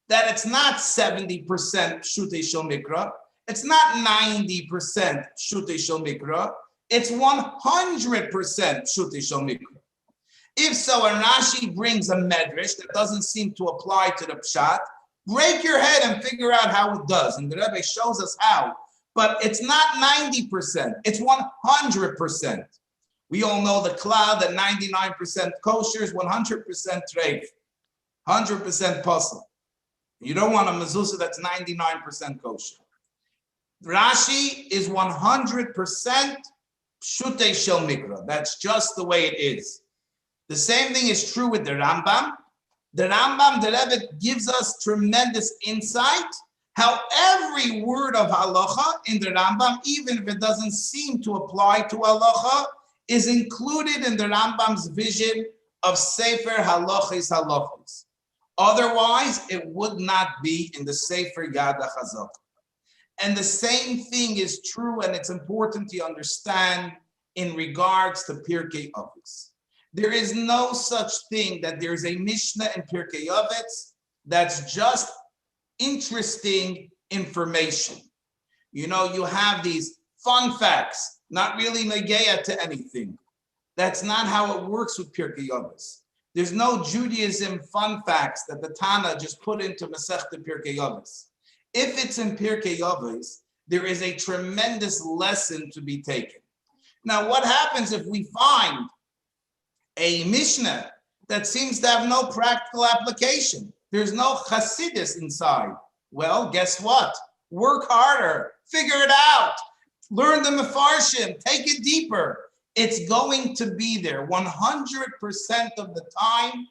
that it's not 70% Pshutei Shel Mikra, it's not 90% Pshutei Shel Mikra, it's 100% Pshutei Shel Mikra. If so, and Rashi brings a medrash that doesn't seem to apply to the Pshat, break your head and figure out how it does. And the Rebbe shows us how, but it's not 90%, it's 100%. We all know the cloud that 99% kosher is 100% treif, 100% puzzle. You don't want a mezuzah that's 99% kosher. Rashi is 100% pshutei shel mikra. That's just the way it is. The same thing is true with the Rambam. The Rambam, the Rebbe, gives us tremendous insight how every word of halacha in the Rambam, even if it doesn't seem to apply to halacha, is included in the Rambam's vision of Sefer Halachos Halachos. Otherwise, it would not be in the Sefer Yad HaChazaka. And the same thing is true, and it's important to understand in regards to Pirkei Avos. There is no such thing that there's a Mishnah in Pirkei Avos that's just interesting information. You know, you have these fun facts, not really negeya to anything. That's not how it works with Pirkei Avos. There's no Judaism fun facts that the Tana just put into Masechta Pirkei Avos. If it's in Pirkei Avos, there is a tremendous lesson to be taken. Now, what happens if we find a Mishnah that seems to have no practical application? There's no Chasidus inside. Well, guess what? Work harder, figure it out, learn the Mefarshim, take it deeper. It's going to be there 100% of the time.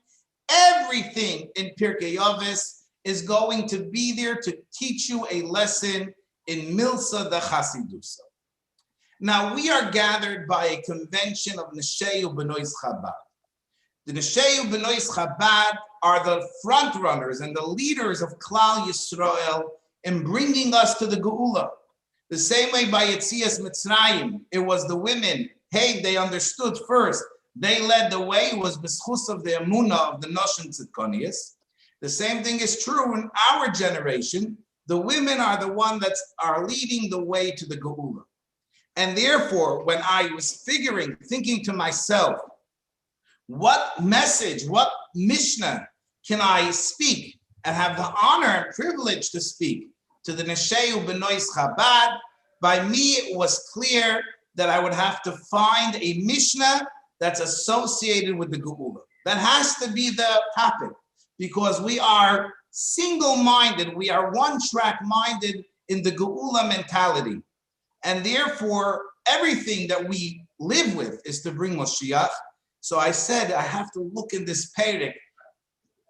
Everything in Pirkei Avos is going to be there to teach you a lesson in Milsa the Chasidusa. Now, we are gathered by a convention of Nesheyu B'nois Chabad. The Nesheyu B'nois Chabad are the front runners and the leaders of Klal Yisrael in bringing us to the Geula. The same way by Yetzias Mitzrayim, it was the women. Hey, they understood first. They led the way. It was b'schus of the emunah of the Noshim Tzidkonius. The same thing is true in our generation. The women are the ones that are leading the way to the Geula. And therefore, when I was thinking to myself, what message, what Mishnah can I speak and have the honor and privilege to speak to the Nesheyu B'nois Chabad? By me, it was clear that I would have to find a Mishnah that's associated with the Geula. That has to be the topic, because we are single-minded, we are one-track minded in the Geula mentality. And therefore, everything that we live with is to bring Moshiach. So I said, I have to look in this Perek.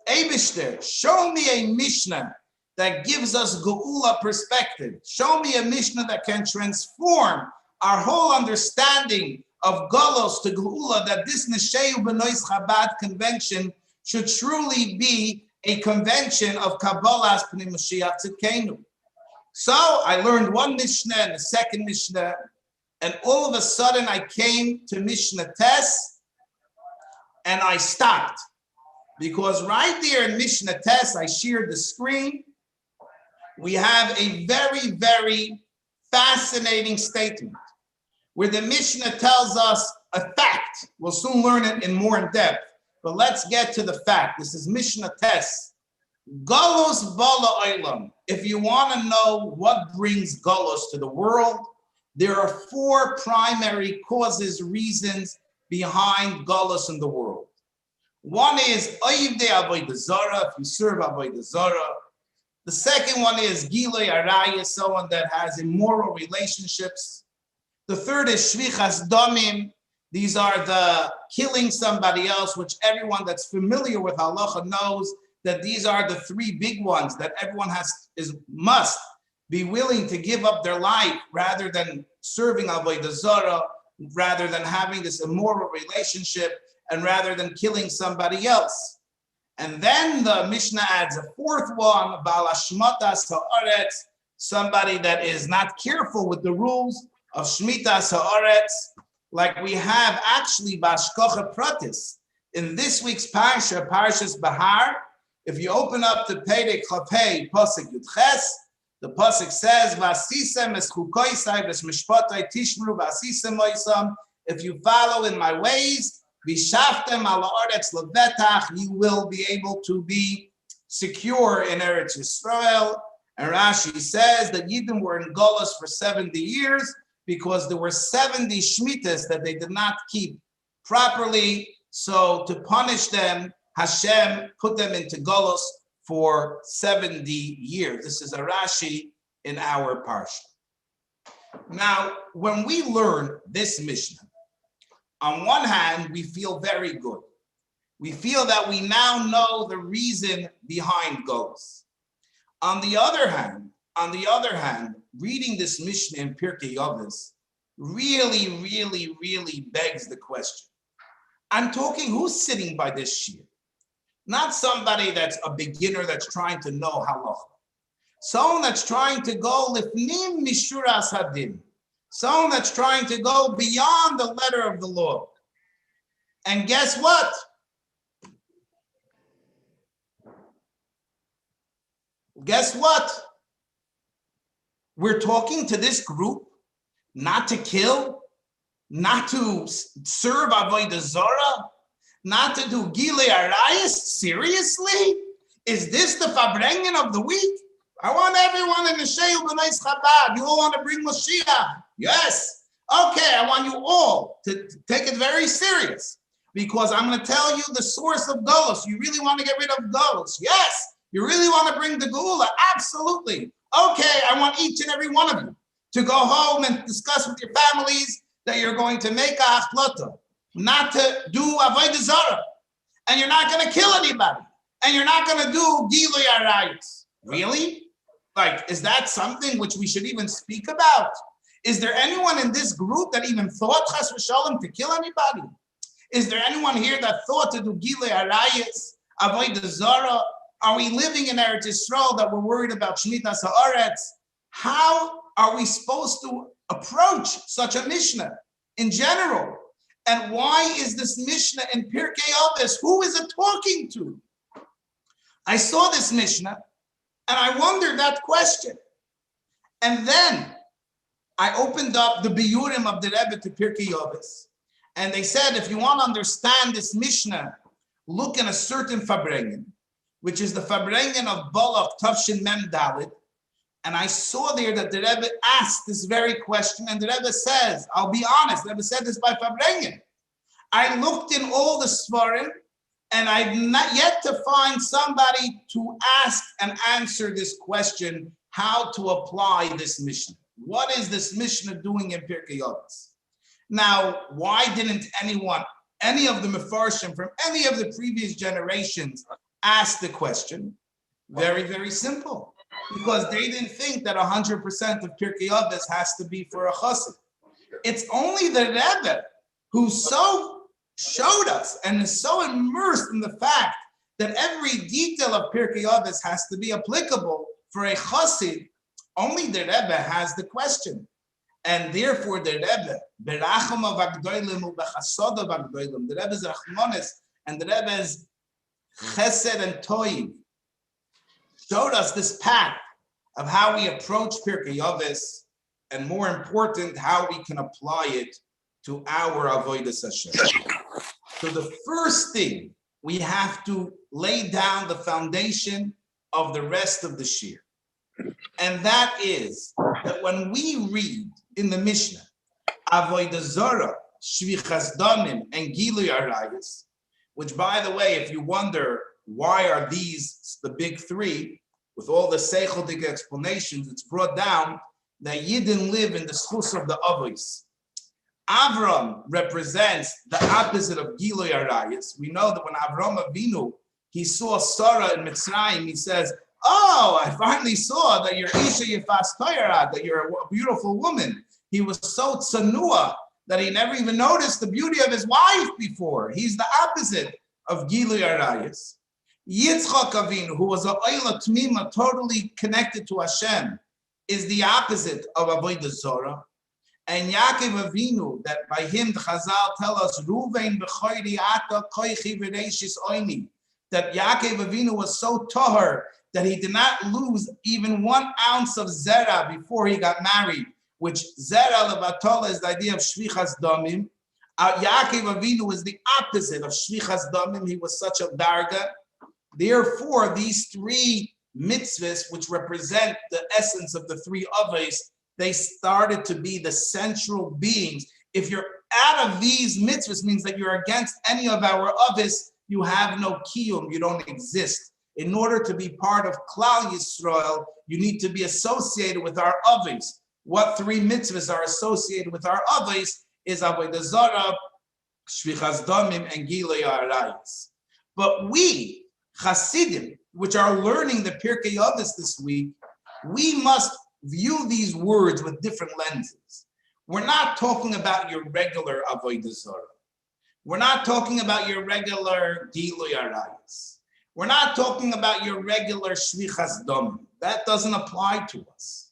Eibishter, show me a Mishnah that gives us Geula perspective. Show me a Mishnah that can transform our whole understanding of Golos to Geula, that this Nesheu B'nois Chabad convention should truly be a convention of Kabbalah's Pnei Mashiach Tzidkenu. So I learned one Mishnah and the second Mishnah, and all of a sudden I came to Mishnah Tes, and I stopped. Because right there in Mishnah Tes, I shared the screen, we have a very, very fascinating statement where the Mishnah tells us a fact. We'll soon learn it in more in depth, but let's get to the fact. This is Mishnah Tes. Golos bala olam. If you want to know what brings Golos to the world, there are four primary causes, reasons behind Golos in the world. One is Oyivdei Avodah Zarah, if you serve Avodah Zarah. The second one is Gilei Arayah, someone that has immoral relationships. The third is Shvichas Damim. These are the killing somebody else, which everyone that's familiar with halacha knows that these are the three big ones that everyone must be willing to give up their life rather than serving Avodah Zarah, rather than having this immoral relationship, and rather than killing somebody else. And then the Mishnah adds a fourth one, Ba'al Hashmatas Ha'aretz, somebody that is not careful with the rules of Shmitas Ha'aretz, like we have actually Bashkocha Pratis. In this week's Parsha, Parshas Bahar, if you open up the Perek Chafei, Pasuk Yudches, the Pasuk says, Vasisem es chukoisai ves mishpatai tishmru vasisem oisam. If you follow in my ways, Vishaftem ala Aretz levetach, you will be able to be secure in Eretz Yisrael. And Rashi says that Yidden were in Golos for 70 years because there were 70 Shmitas that they did not keep properly. So to punish them, Hashem put them into Golos for 70 years. This is a Rashi in our Parsha. Now, when we learn this Mishnah, on one hand, we feel very good. We feel that we now know the reason behind Golos. On the other hand, reading this Mishnah in Pirkei Avos really begs the question. I'm talking, who's sitting by this shir? Not somebody that's a beginner that's trying to know halacha. Someone that's trying to go lifnim mishuras hadin. Someone that's trying to go beyond the letter of the law. And guess what? Guess what? We're talking to this group not to kill, not to serve Avodah Zarah, not to do Gilei Arayis. Seriously? Is this the Farbrengen of the week? I want everyone in the Nesheu B'nois Chabad. You all want to bring Moshiach? Yes. Okay, I want you all to take it very serious, because I'm going to tell you the source of Golos. You really want to get rid of Golos? Yes. You really want to bring the Geula? Absolutely. Okay, I want each and every one of you to go home and discuss with your families that you're going to make a hachlata, not to do Avodah Zarah, and you're not going to kill anybody, and you're not going to do Gilui Arayis. Really? Like, is that something which we should even speak about? Is there anyone in this group that even thought Chas v'Shalom to kill anybody? Is there anyone here that thought to do Gilui Arayis, Avodah Zarah? Are we living in Eretz Yisrael that we're worried about Shmitas Haaretz? How are we supposed to approach such a Mishnah in general? And why is this Mishnah in Pirkei Avos? Who is it talking to? I saw this Mishnah and I wondered that question. And then I opened up the Biyurim of the Rebbe to Pirkei Avos. And they said, if you want to understand this Mishnah, look in a certain Farbrengen, which is the Farbrengen of Balak Tavshin Mem Dalit. And I saw there that the Rebbe asked this very question, and the Rebbe says, I'll be honest, the Rebbe said this by Farbrengen. I looked in all the Svarim, and I've not yet to find somebody to ask and answer this question, how to apply this Mishnah. What is this Mishnah doing in Pirkei Avos? Now, why didn't any of the Mefarshim from any of the previous generations ask the question? Very, very simple. Because they didn't think that 100% of Pirkei Avos has to be for a chassid. It's only the Rebbe who so showed us and is so immersed in the fact that every detail of Pirkei Avos has to be applicable for a chassid. Only the Rebbe has the question. And therefore the Rebbe, beracham of agdoilim ubechasod of agdoilim, the Rebbe's rachmanis and the Rebbe's chesed and toiv showed us this path of how we approach Pirkei Avos, and more important, how we can apply it to our avodas Hashem. So the first thing, we have to lay down the foundation of the rest of the shir. And that is that when we read in the Mishnah, Avodah Zarah, Shvichas Damim, and Gilui Arayos, which, by the way, if you wonder why are these the big three, with all the seichodik explanations, it's brought down that Yidden live in the schus of the Avos. Avram represents the opposite of Gilui Arayos. We know that when Avram Avinu, he saw Sarah in Mitzrayim, he says, oh, I finally saw that you're Isha Yefas Toyara, that you're a beautiful woman. He was so tsanua that he never even noticed the beauty of his wife before. He's the opposite of Gilui Arayos. Yitzchak Avinu, who was a Oila Tmima, totally connected to Hashem, is the opposite of Avodah Zarah. And Yaakov Avinu, that by him the Chazal tell us, Ruvain b'choyri ata koichi v'reishis oini, that Yaakov Avinu was so tahar that he did not lose even 1 ounce of zera before he got married, which zera levatola is the idea of shvichas damim. Yaakov Avinu is the opposite of shvichas damim. He was such a darga. Therefore, these 3 mitzvahs, which represent the essence of the 3 avos, they started to be the central beings. If you're out of these mitzvahs, means that you're against any of our avos, you have no kiyum, you don't exist. In order to be part of Klal Yisrael, you need to be associated with our avos. What 3 mitzvahs are associated with our avos is Avodah Zarah, Shvichas Damim, and Gilui Arayos. But we, Hasidim, which are learning the Pirkei Avos this week, we must view these words with different lenses. We're not talking about your regular Avodah Zarah. We're not talking about your regular Gilui Arayos. We're not talking about your regular Shvichas Damim. That doesn't apply to us.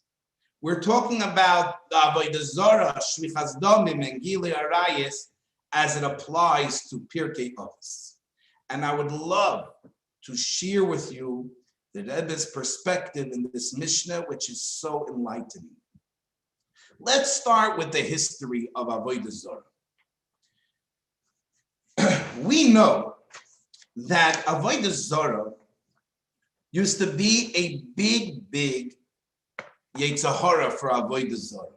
We're talking about the Avodah Zarah, Shvichas Damim, and Gilui Arayos as it applies to Pirkei Avos. And I would love to share with you the Rebbe's perspective in this Mishnah, which is so enlightening. Let's start with the history of Avodah Zarah. We know that Avodah Zarah used to be a big Yetzer Hara for Avodah Zarah.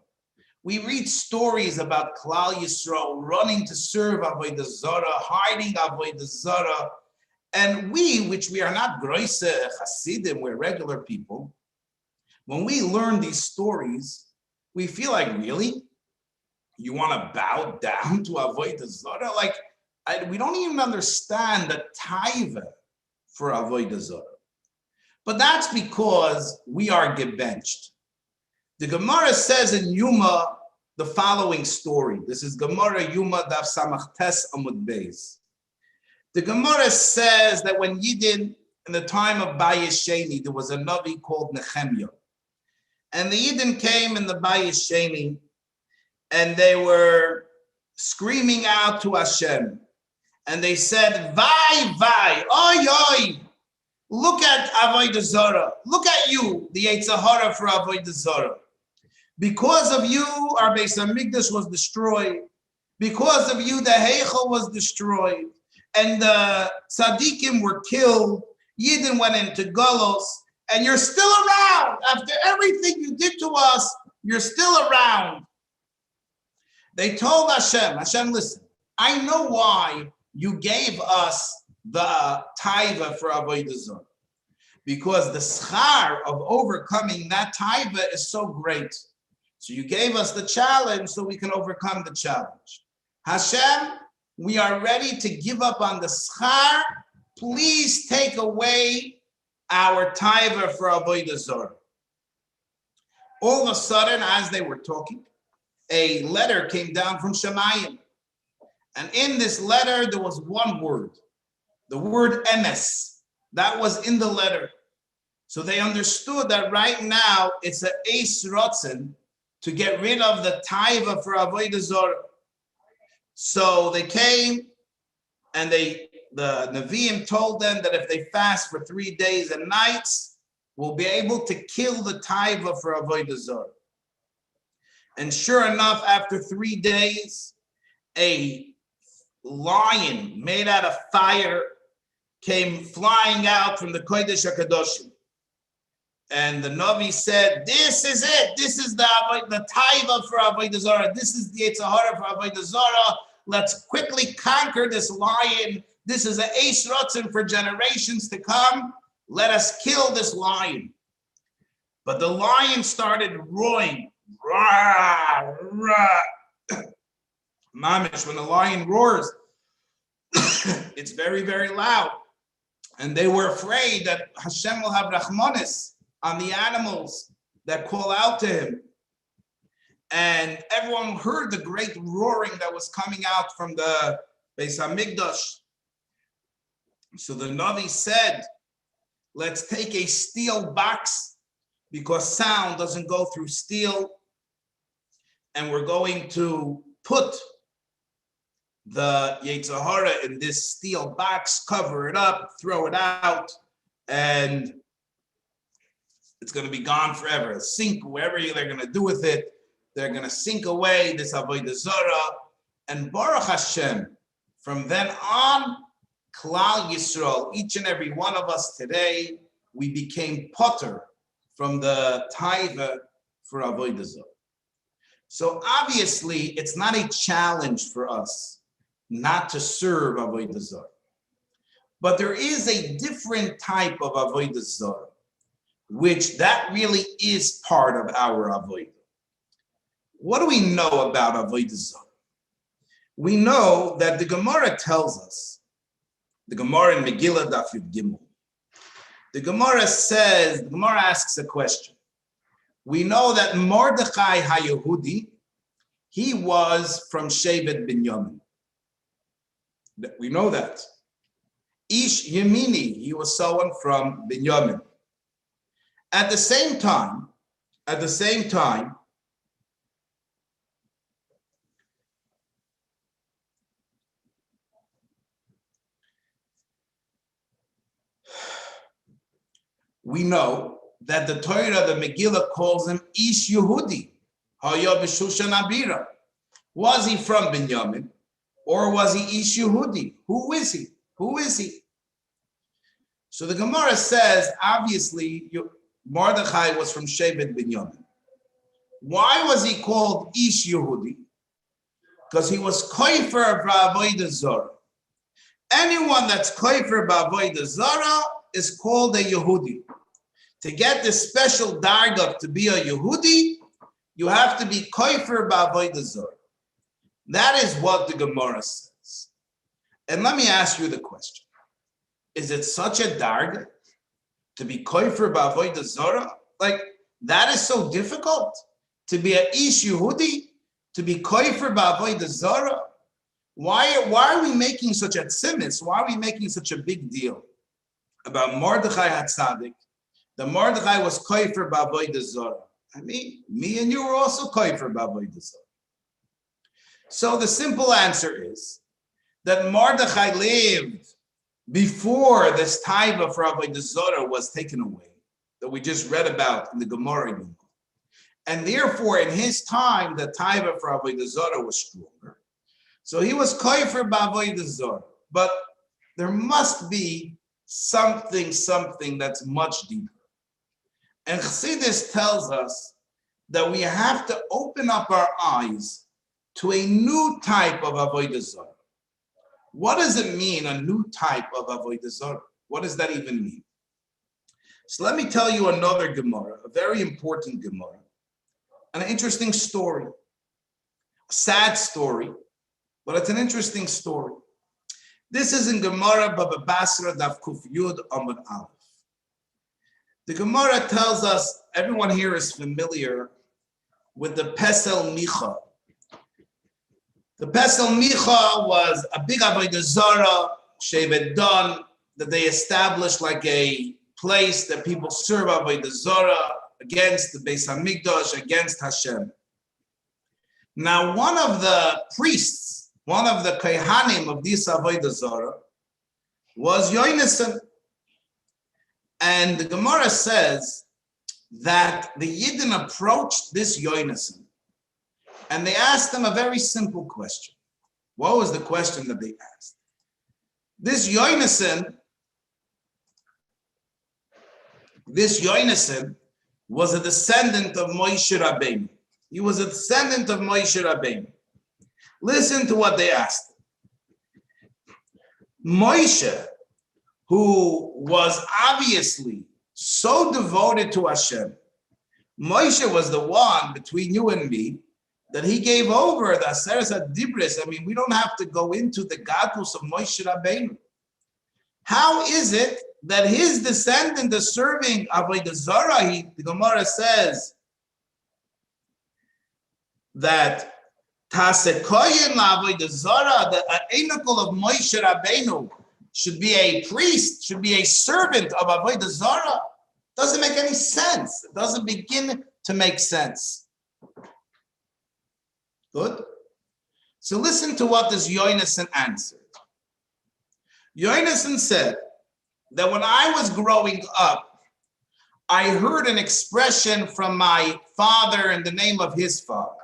We read stories about Klal Yisrael running to serve Avodah Zarah, hiding Avodah Zarah. And we, which we are not Groise Hasidim, we're regular people, when we learn these stories, we feel like, really? You want to bow down to Avodah Zarah? Like, we don't even understand the taiva for Avodah Zarah. But that's because we are gebenched. The Gemara says in Yuma the following story. This is Gemara Yuma Daf Samach Tes Amud Beis. The Gemara says that when Yidden, in the time of Bayis Sheni, there was a Navi called Nehemiah. And the Yidden came in the Bayis Sheni, and they were screaming out to Hashem. And they said, Vai, vai, oi, oi, look at Avodah Zarah. Look at you, the Yetzer Hara for Avodah Zarah. Because of you, our Beis HaMikdash was destroyed. Because of you, the Heichel was destroyed. And the tzaddikim were killed. Yidden went into Golos, and you're still around. After everything you did to us, you're still around. They told Hashem, listen, I know why you gave us the taiva for Avodah Zarah. Because the schar of overcoming that taiva is so great. So you gave us the challenge so we can overcome the challenge. Hashem, we are ready to give up on the schar. Please take away our taiva for Avodah Zarah. All of a sudden, as they were talking, a letter came down from Shemayim. And in this letter, there was one word, the word emes. That was in the letter. So they understood that right now it's an eis rotzen to get rid of the taiva for Avodah Zarah. So they came and the Nevi'im told them that if they fast for 3 days and nights, we'll be able to kill the taiva for Avodah Zarah. And sure enough, after 3 days, a lion made out of fire came flying out from the Kodesh HaKadoshim. And the Navi said, this is it. This is the taiva for Avodah Zarah. This is the Yetzer Hara for Avodah Zarah. Let's quickly conquer this lion. This is an eis rotzen for generations to come. Let us kill this lion. But the lion started roaring. Rah, rah. Mamish, when the lion roars, it's very, very loud. And they were afraid that Hashem will have Rahmanis on the animals that call out to him. And everyone heard the great roaring that was coming out from the Beis HaMikdash. So the Navi said, let's take a steel box because sound doesn't go through steel. And we're going to put the Yetzer Hara in this steel box, cover it up, throw it out, and it's going to be gone forever. Sink wherever they're going to do with it. They're going to sink away this Avodah Zarah. And Baruch Hashem, from then on, Klal Yisrael, each and every one of us today, we became potter from the taiva for Avodah Zarah. So obviously, it's not a challenge for us not to serve Avodah Zarah. But there is a different type of Avodah Zarah, which that really is part of our Avodah. What do we know about Avodah Zarah? We know that the Gemara tells us, the Gemara in Megillah Daf Yud Gimel, the Gemara asks a question. We know that Mordechai HaYehudi, he was from Shevet Binyamin. We know that. Ish Yemini, he was someone from Binyamin. At the same time, we know that the Torah, the Megillah, calls him Ish Yehudi, Haya B'Shushan Abira. Was he from Binyamin, or was he Ish Yehudi? Who is he? Who is he? So the Gemara says, obviously, Mordechai was from Shevet Binyamin. Why was he called Ish Yehudi? Because he was koifer b'avodah zarah. Anyone that's koifer b'avodah zarah is called a Yehudi. To get this special dargah to be a Yehudi, you have to be koifer b'avodah zarah. That is what the Gemara says. And let me ask you the question. Is it such a dargah to be koifer b'avodah zarah? Like, that is so difficult? To be an Ish Yehudi? To be koifer b'avodah zarah? Why are we making such a tzimis? Why are we making such a big deal about Mordechai HaTzadik? The Mordechai was koifer b'avodah zarah. I mean, me and you were also koifer b'avodah zarah. So the simple answer is that Mordechai lived before this taiva for avodah zarah was taken away, that we just read about in the Gemara. And therefore, in his time, the taiva for avodah zarah was stronger. So he was koifer b'avodah zarah. But there must be something that's much deeper. And Chassidus tells us that we have to open up our eyes to a new type of avodah zarah. What does it mean, a new type of avodah zarah? What does that even mean? So let me tell you another Gemara, a very important Gemara, an interesting story, a sad story, but it's an interesting story. This is in Gemara Baba Basra Daf Kuf Yud Amud Aleph. The Gemara tells us, everyone here is familiar with the Pesel Micha. The Pesel Micha was a big avodah zarah shevet done that they established like a place that people serve avodah zarah against the Beis Hamikdash, against Hashem. Now, one of the priests, one of the kohanim of this avodah zarah was Yonasan. And the Gemara says that the Yidden approached this Yonasan and they asked him a very simple question. What was the question that they asked? This Yonasan was a descendant of Moshe Rabbeinu. He was a descendant of Moshe Rabbeinu. Listen to what they asked him. Moshe, who was obviously so devoted to Hashem, Moshe was the one between you and me that he gave over the Aseres HaDibros. I mean, we don't have to go into the gadlus of Moshe Rabbeinu. How is it that his descendant is serving avodah zarah? The Gemara says that Tasekoyin la'avodah zarah, the Einokol of Moshe Rabbeinu should be a priest, should be a servant of avodah zarah. Doesn't make any sense. It doesn't begin to make sense. Good. So listen to what this Yonasan answered. Yonasan said that when I was growing up, I heard an expression from my father in the name of his father,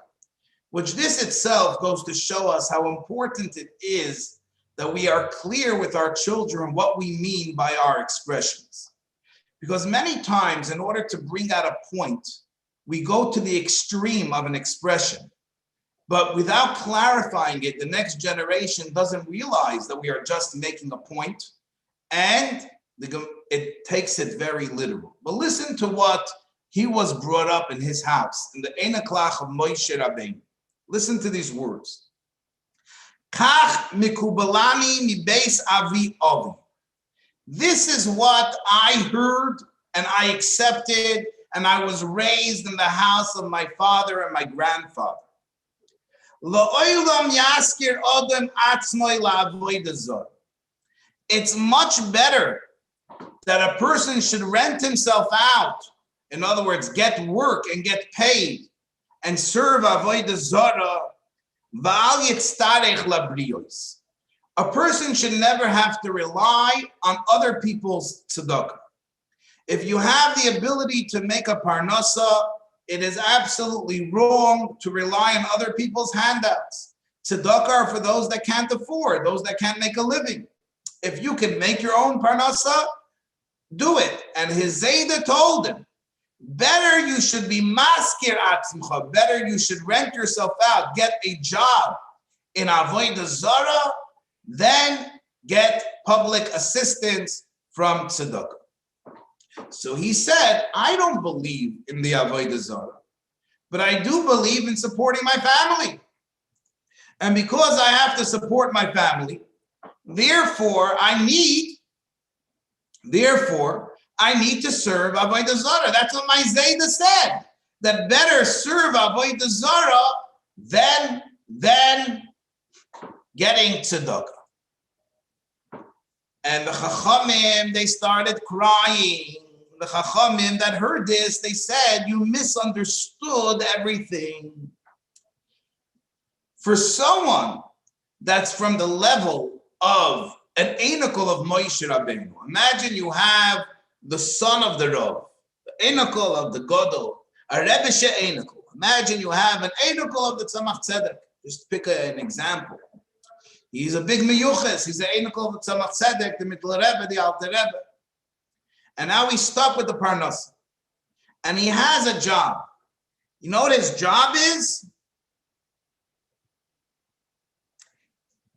which this itself goes to show us how important it is that we are clear with our children what we mean by our expressions. Because many times, in order to bring out a point, we go to the extreme of an expression. But without clarifying it, the next generation doesn't realize that we are just making a point, and it takes it very literal. But listen to what he was brought up in his house, in the Einaklach of Moshe Rabbeinu. Listen to these words. Kach mikubalani mi beis avi avi. This is what I heard and I accepted, and I was raised in the house of my father and my grandfather. It's much better that a person should rent himself out. In other words, get work and get paid and serve avodah zarah. A person should never have to rely on other people's tzedakah. If you have the ability to make a parnasa, it is absolutely wrong to rely on other people's handouts. Tzedakah are for those that can't afford, those that can't make a living. If you can make your own parnasa, do it. And his Zayda told him, better you should be maskir atzimcha, better you should rent yourself out, get a job in avodah zarah, than get public assistance from tzedakah. So he said, I don't believe in the avodah zarah, but I do believe in supporting my family. And because I have to support my family, therefore I need to serve avodah zarah. That's what my Zayda said, that better serve avodah zarah than getting tzedakah. And the Chachamim, they started crying. The Chachamim that heard this, they said, you misunderstood everything. For someone that's from the level of an Einokol of Moshe Rabbeinu, imagine you have the son of the Rav, the Einokol of the Godel, a Rebbe Einokol. Imagine you have an Einokol of the Tzemach Tzedek. Just pick an example. He's a big meyuches. He's the Einokol of the Tzemach Tzedek, the Mittel Rebbe, the Alter Rebbe. And now he's stuck with the Parnasa. And he has a job. You know what his job is?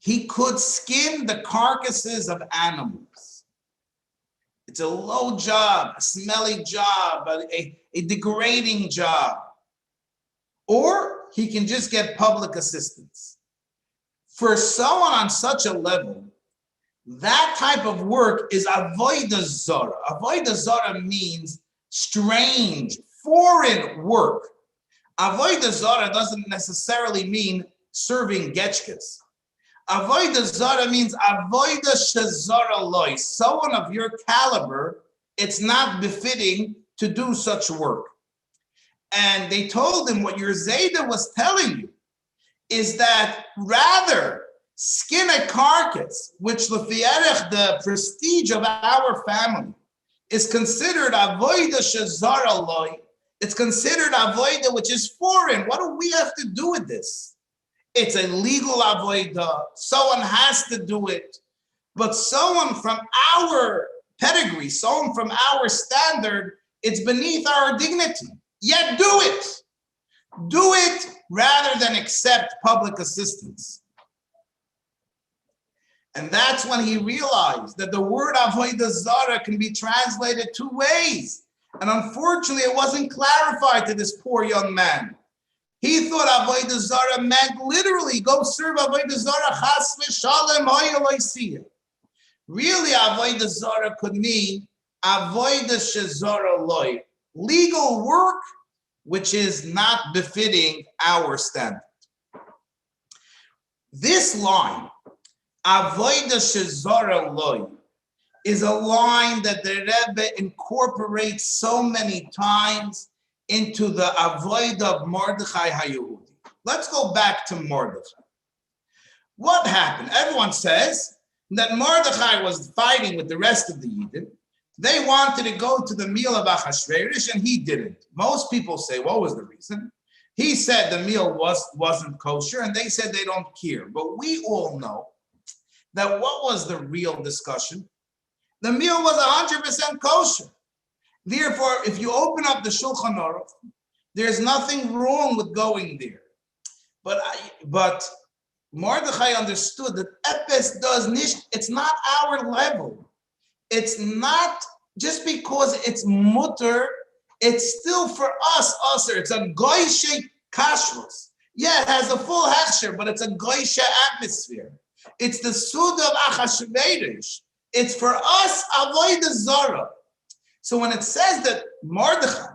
he could skin the carcasses of animals. It's a low job, a smelly job, a degrading job. Or he can just get public assistance. For someone on such a level, that type of work is avodah zara. Avodah zara means strange, foreign work. Avodah zara doesn't necessarily mean serving getchkas. Avodah zara means avodah shezara loy. Someone of your caliber, it's not befitting to do such work. And they told him what your Zayda was telling you is that rather skin a carcass, which the prestige of our family is considered avodah shezara loy. It's considered avodah which is foreign. What do we have to do with this? It's a legal avodah. Someone has to do it. But someone from our pedigree, someone from our standard, it's beneath our dignity. Yet do it. Do it rather than accept public assistance. And that's when he realized that the word avodah zara can be translated two ways. And unfortunately, it wasn't clarified to this poor young man. He thought avodah zara meant literally go serve avodah zara chas v'shalom hoya loisiya. Really, avodah zara could mean avodah shezara loy, legal work which is not befitting our standard. This line, avodah shezara loy, is a line that the Rebbe incorporates so many times into the avodah of Mordechai HaYehudi. Let's go back to Mordechai. What happened? Everyone says that Mordechai was fighting with the rest of the Yidden. They wanted to go to the meal of Achashverosh and he didn't. Most people say, what was the reason? He said the meal wasn't kosher and they said they don't care. But we all know that what was the real discussion? The meal was 100% kosher. Therefore, if you open up the Shulchan Aruch, there's nothing wrong with going there. But Mordechai understood that Epes does nicht, it's not our level. It's not just because it's mutter, it's still for us, usher. It's a goyshe kashrus. Yeah, it has a full hechsher, but it's a goyshe atmosphere. It's the Suda of Achashverosh. It's for us, avodah zara. So when it says that Mordechai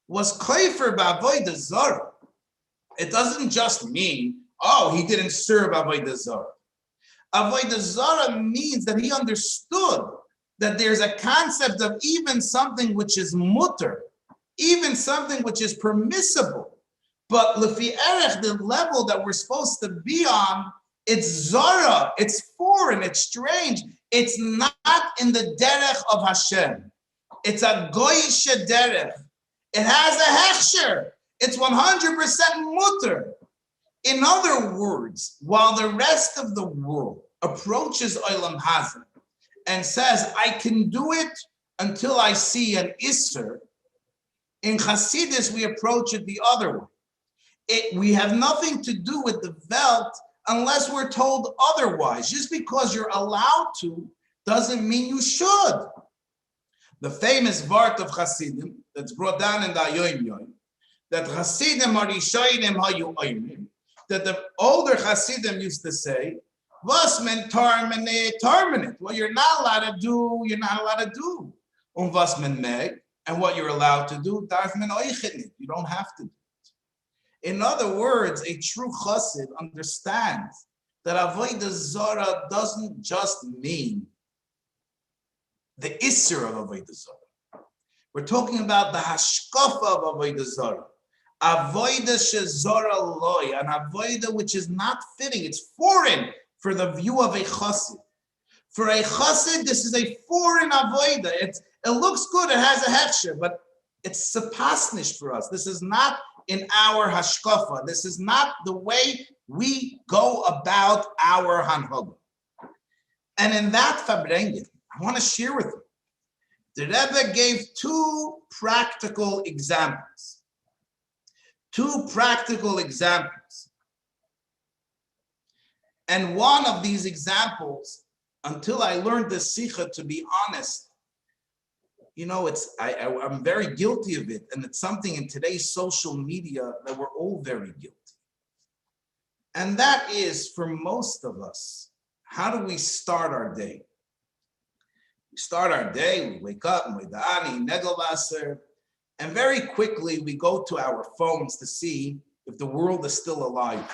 was kofer b'avodah zara, it doesn't just mean, oh, he didn't serve avodah zara. Avodah zara means that he understood that there's a concept of even something which is mutter, even something which is permissible, but lefi erech, the level that we're supposed to be on, it's zara, it's foreign, it's strange. It's not in the derech of Hashem. It's a goyish derech. It has a hechsher. It's 100% mutter. In other words, while the rest of the world approaches Olam Hazeh and says, I can do it until I see an Isser, in Hasidus we approach it the other way. We have nothing to do with the Welt unless we're told otherwise. Just because you're allowed to doesn't mean you should. The famous Vart of Hasidim that's brought down in the Ayoim Yoim, that Hasidim are Rishonim Hayu Oyim, that the older Hasidim used to say, was men terminate. What you're not allowed to do, you're not allowed to do. Was men meg, and what you're allowed to do, darf men oichenit. You don't have to do it. In other words, a true chassid understands that avodah zara doesn't just mean the isser of avodah zara. We're talking about the hashkafa of avodah zara. Avodah shezara loy, an avodah which is not fitting. It's foreign for the view of a chassid. For a chassid, this is a foreign avodah. It looks good, it has a hechsher, but it's sapasnish for us. This is not in our hashkafa. This is not the way we go about our hanhag. And in that farbrengen, I want to share with you. The Rebbe gave two practical examples. Two practical examples. And one of these examples, until I learned the Sikha, to be honest, I'm very guilty of it. And it's something in today's social media that we're all very guilty. And that is, for most of us, how do we start our day? We start our day, we wake up, and very quickly we go to our phones to see if the world is still alive.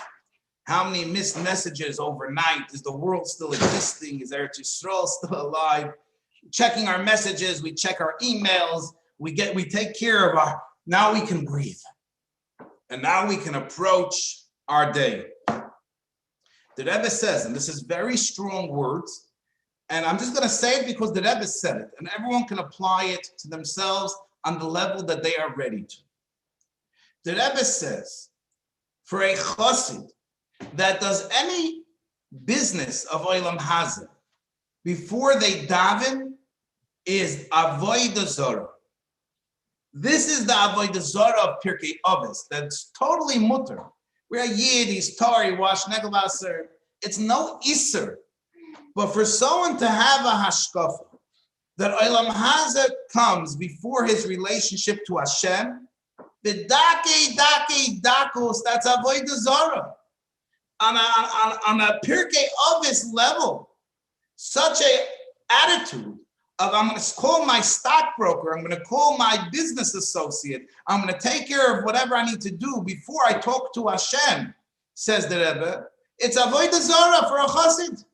How many missed messages overnight? Is the world still existing? Is Eretz Yisrael still alive? Checking our messages, we check our emails, we take care of now we can breathe. And now we can approach our day. The Rebbe says, and this is very strong words, and I'm just going to say it because the Rebbe said it, and everyone can apply it to themselves on the level that they are ready to. The Rebbe says, for a chassid that does any business of Olam Hazeh before they daven is avodah zarah. This is the avodah zarah of Pirkei Avos. That's totally mutter. We're a yid, he's Tori, wash negavaser. It's no iser. But for someone to have a hashkafa that Olam Hazeh comes before his relationship to Hashem, the dake dakos, that's avodah zarah. On a Pirkei Avos level, such a attitude of I'm going to call my stockbroker, I'm going to call my business associate, I'm going to take care of whatever I need to do before I talk to Hashem, says the Rebbe. It's avodah zarah for a chassid.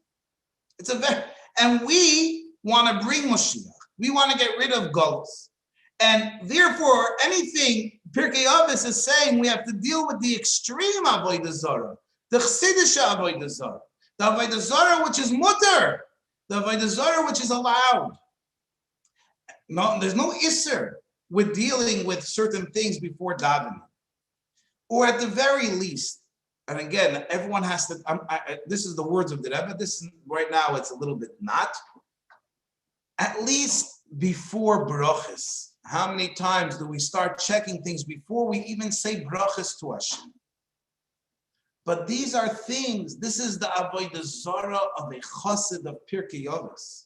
And we want to bring Moshiach. We want to get rid of Golus. And therefore, anything Pirkei Avos is saying, we have to deal with the extreme avodah zarah, the chassidische avodah zarah, the avodah zarah which is mutter, the avodah zarah which is allowed. No, there's no isser with dealing with certain things before davening, or at the very least. And again, everyone has to. This is the words of the Rebbe. This right now, it's a little bit not. At least before brachas. How many times do we start checking things before we even say brachas to Hashem? But these are things. This is the avodah zarah of a chassid of Pirkei Avos.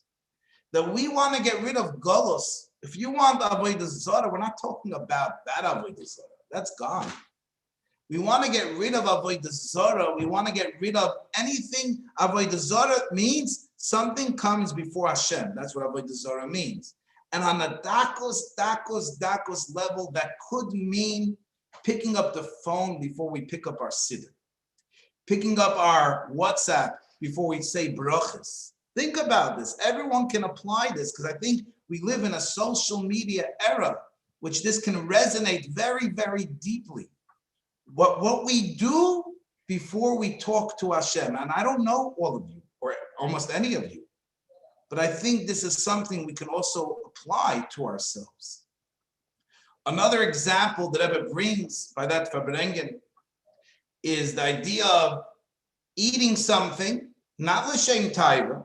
That we want to get rid of Golus. If you want the avodah zarah, we're not talking about that avodah zarah. That's gone. We want to get rid of avodah zarah. We want to get rid of anything. Avodah zarah means something comes before Hashem. That's what avodah zarah means. And on a dakos level, that could mean picking up the phone before we pick up our siddur, picking up our WhatsApp before we say brachas. Think about this. Everyone can apply this because I think we live in a social media era, which this can resonate very, very deeply. What we do before we talk to Hashem, and I don't know all of you or almost any of you, but I think this is something we can also apply to ourselves. Another example that Rebbe brings by that Farbrengen is the idea of eating something, not l'shem taiva,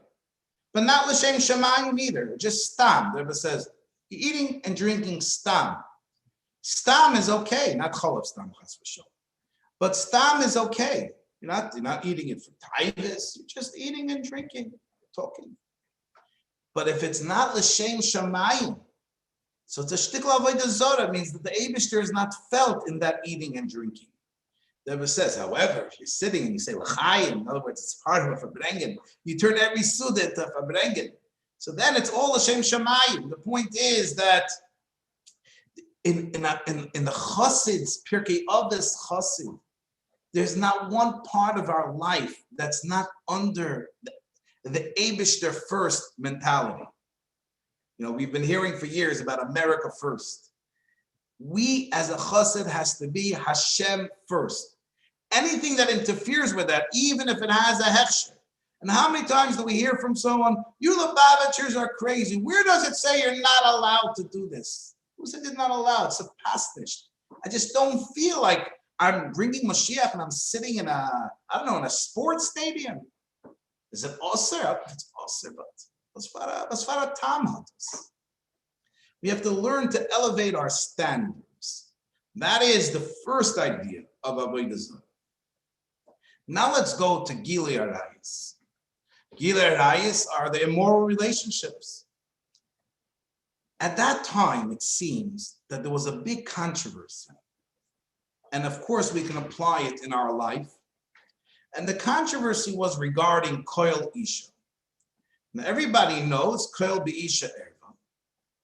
but not l'shem shamayim either, just stam. The Rebbe says, eating and drinking stam. Stam is okay, not cholav stam chas v'sholem, but stam is okay. You're not eating it for taivas, you're just eating and drinking, talking. But if it's not l'shem shamayim, so it's a shtikla avodah zarah, means that the Eibishter is not felt in that eating and drinking. The Rebbe says, however, if you're sitting and you say l'chaim, in other words, it's part of a farbrengen, you turn every suda into a farbrengen. So then it's all l'shem shamayim. The point is that in the chassid's Pirkei Avos chassid, there's not one part of our life that's not under the Eibishter first mentality. You know, we've been hearing for years about America first. We as a chassid has to be Hashem first. Anything that interferes with that, even if it has a hechsher. And how many times do we hear from someone, you Lubavitchers are crazy. Where does it say you're not allowed to do this? Who said you're not allowed? It's a pastish. I just don't feel like I'm bringing Mashiach and I'm sitting in in a sports stadium. Is it osir? It's osir, but as far as tam hatos. We have to learn to elevate our standards. That is the first idea of avodah zarah. Now let's go to Gilui Arayis. Gilui Arayis are the immoral relationships. At that time, it seems that there was a big controversy. And of course, we can apply it in our life. And the controversy was regarding Koil Isha. Now, everybody knows Koil Be'isha Erva,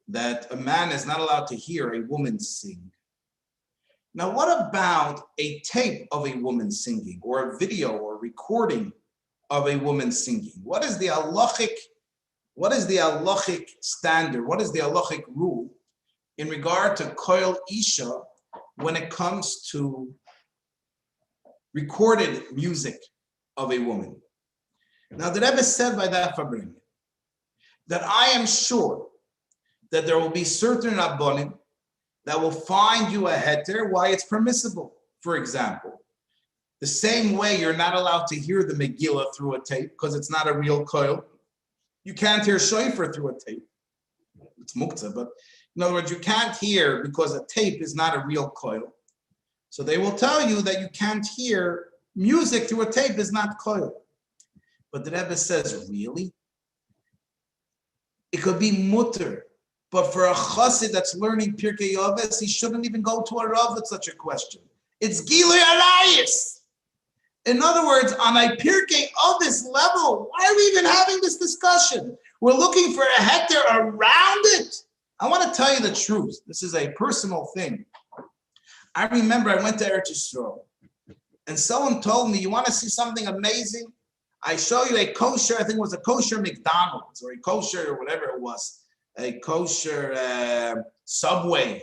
that a man is not allowed to hear a woman sing. Now, what about a tape of a woman singing, or a video or recording of a woman singing? What is the halachic standard? What is the halachic rule in regard to Koil Isha when it comes to recorded music of a woman? Now, the Rebbe said by that Fabrin that I am sure that there will be certain Rabbonim that will find you a heter why it's permissible. For example, the same way you're not allowed to hear the Megillah through a tape because it's not a real koil. You can't hear shofar through a tape. It's muktzah, but in other words, you can't hear because a tape is not a real koil. So they will tell you that you can't hear music through a tape is not koil. But the Rebbe says, really? It could be mutter. But for a chassid that's learning Pirkei Avos, he shouldn't even go to a rav with such a question. It's Gilui Arayis. In other words, on a Pirkei Avos level, why are we even having this discussion? We're looking for a heter around it. I want to tell you the truth. This is a personal thing. I remember I went to Eretz Yisrael, and someone told me, you want to see something amazing? I show you a kosher, I think it was a kosher McDonald's, or a kosher, or whatever it was. A kosher Subway.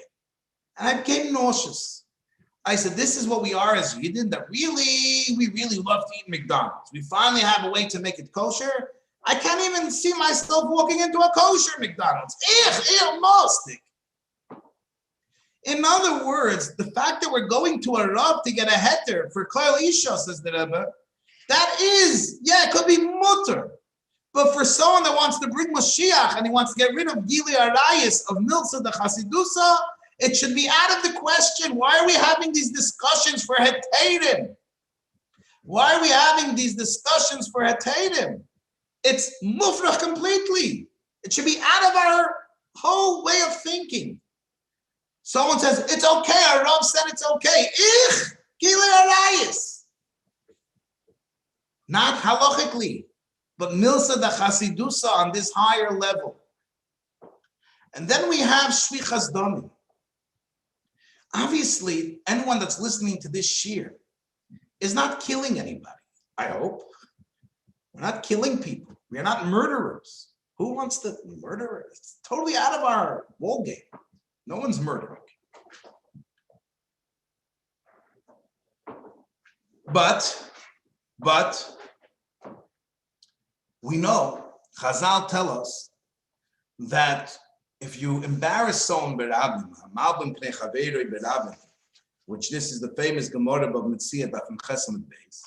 And I became nauseous. I said, this is what we are as Yidden, that we really love to eat McDonald's. We finally have a way to make it kosher. I can't even see myself walking into a kosher McDonald's. Mostik. In other words, the fact that we're going to a Rav to get a heter for Koil Isha, says the Rebbe, that is, it could be mutter. But for someone that wants to bring Mashiach and he wants to get rid of Gilui Arayis, of Milsa the Chasidusa, it should be out of the question. Why are we having these discussions for Heterim? Why are we having these discussions for Heterim? It's mufrach completely. It should be out of our whole way of thinking. Someone says, it's okay, our Rav said it's okay. Gilui Arayis. Not halachically. But Milsa the Chasidusa on this higher level. And then we have Shvichas Damim. Obviously, anyone that's listening to this shir is not killing anybody, I hope. We're not killing people. We're not murderers. Who wants to murder? It's totally out of our ball game. No one's murdering. But we know, Chazal tell us that if you embarrass someone which this is the famous Gemara of Metzia Dafim Chesed Beis,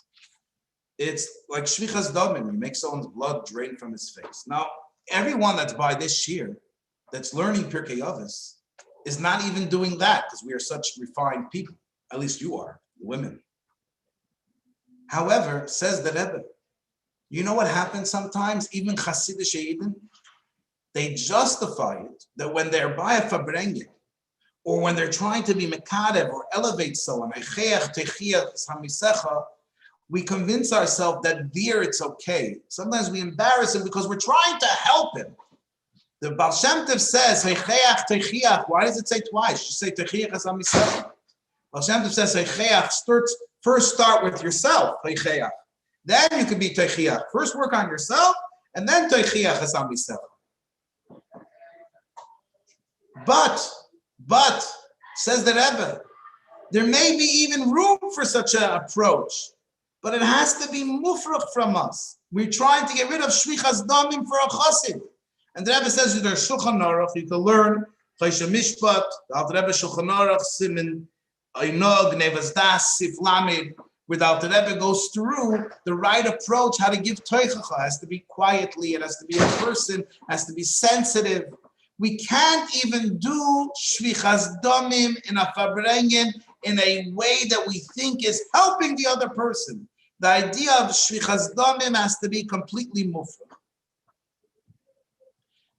it's like Shvichas Damim, you make someone's blood drain from his face. Now, everyone that's by this shir, that's learning Pirkei Avos, is not even doing that because we are such refined people. At least you are, the women. However, says the Rebbe, you know what happens sometimes? Even Hasidic Yidden, they justify it that when they're by a Fabrengen, or when they're trying to be Mekadev or elevate someone, we convince ourselves that there it's okay. Sometimes we embarrass him because we're trying to help him. The Baal Shem Tov says, why does it say twice? Just say Techiach as Hamisecha. Baal Shem Tov says, first start with yourself, then you can be Techiach. First work on yourself, and then Techiach as Hamisecha. But, says the Rebbe, there may be even room for such an approach, but it has to be mufrach from us. We're trying to get rid of shvichas damim for a chassid. And the Rebbe says there's Shulchan Aruch, you can learn Choshen Mishpat, the Alter Rebbe Shulchan Aruch, Siman, Einog, Nevas Das, Sif Lamed, where the Alter Rebbe goes through the right approach, how to give toichacha. It has to be quietly, it has to be a person, it has to be sensitive. We can't even do shvichas damim in a fabrengen in a way that we think is helping the other person. The idea of shvichas damim has to be completely mufrach.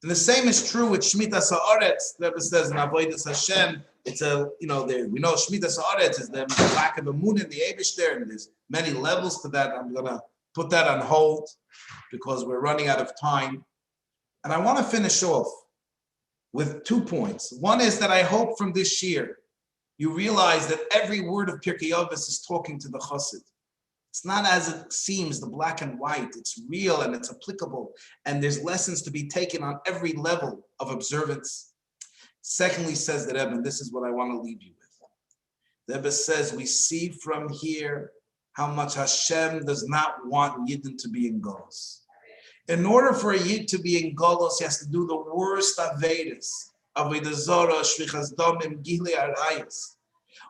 And the same is true with Shmitas Haaretz. The Rebbe says in Avodas Hashem, it's we know Shmitas Haaretz is the lack of emunah in the Eibishter, and there's many levels to that. I'm gonna put that on hold because we're running out of time. And I want to finish off with 2 points. One is that I hope from this year you realize that every word of Pirkei Avos is talking to the Chassid. It's not as it seems, the black and white. It's real and it's applicable. And there's lessons to be taken on every level of observance. Secondly, says the Rebbe, and this is what I want to leave you with. The Rebbe says, we see from here how much Hashem does not want Yidden to be in Golos. In order for a Yid to be in Golos, he has to do the worst Avedas, Avodah Zorah, Shvichas Damim, Gilei Arayos.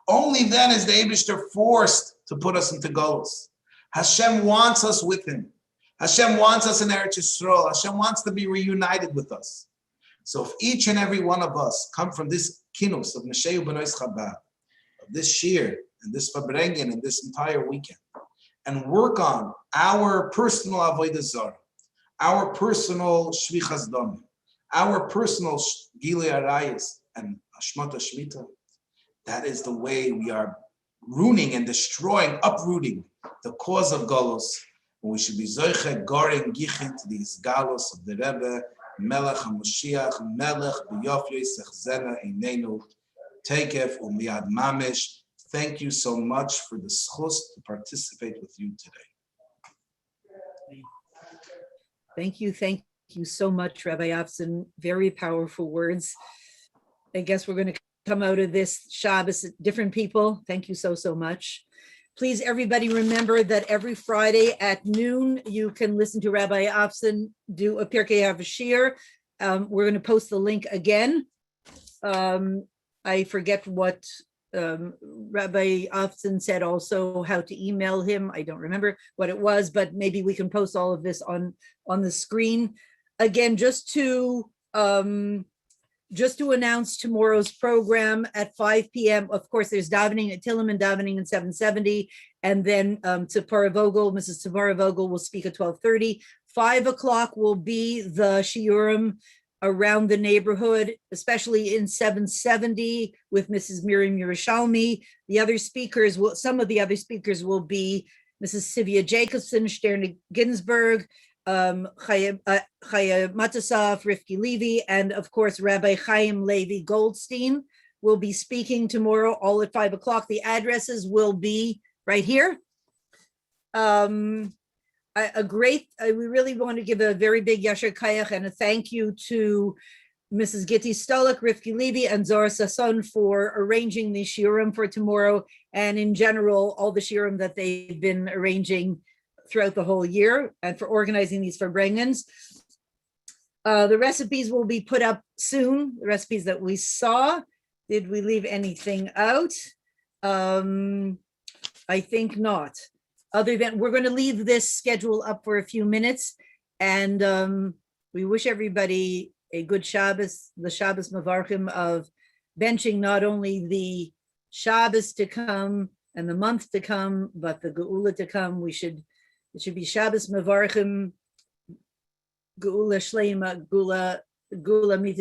Only then is the Eibishter forced to put us into Golos. Hashem wants us with him. Hashem wants us in Eretz Yisrael. Hashem wants to be reunited with us. So if each and every one of us come from this kinus of Nesheu B'nois Chabad, of this shir, and this fabrengen, and this entire weekend, and work on our personal Avodah Zarah, our personal Shvichas Damim, our personal Gilei Arayos, and Hashmata Shmita, that is the way we are ruining and destroying, uprooting the cause of Golos. And we should be Zoiche, Goring, Gichin to these Galos of the Rebbe, Melech HaMoshiach, Melech B'Yofyei Sechzena Einenu, Tekef U'Miyad Mamish. Thank you so much for the schus to participate with you today. Thank you so much, Rabbi Afson. Very powerful words. I guess we're going to come out of this Shabbos, different people. Thank you so much. Please, everybody, remember that every Friday at noon, you can listen to Rabbi Afson do a Pirkei Avos shir. We're going to post the link again. I forget what Rabbi Afson said also, how to email him. I don't remember what it was, but maybe we can post all of this on the screen. Again, just to announce tomorrow's program at 5 p.m. Of course, there's davening at Tilleman, davening in 770, and then Tzipora Vogel, Mrs. Tzipora Vogel will speak at 12:30. 5 o'clock will be the shiurim around the neighborhood, especially in 770 with Mrs. Miriam Yerushalmi. The other speakers some of the other speakers will be Mrs. Sivia Jacobson, Sterna Ginsburg, Chaya Matasaf, Rifki Levy, and of course, Rabbi Chaim Levi Goldstein will be speaking tomorrow, all at 5 o'clock. The addresses will be right here. We really want to give a very big Yasher Kayach and a thank you to Mrs. Gitti Stolik, Rifki Levy, and Zora Sasson for arranging the shiurim for tomorrow, and in general, all the shiurim that they've been arranging throughout the whole year, and for organizing these farbrengens. The recipes will be put up soon, the recipes that we saw. Did we leave anything out? I think not. Other than we're going to leave this schedule up for a few minutes, and we wish everybody a good Shabbos, the Shabbos Mavarchim of benching not only the Shabbos to come and the month to come, but the Geula to come. It should be Shabbos Mavarchim, Geula Shleima, Geula Mitzvah.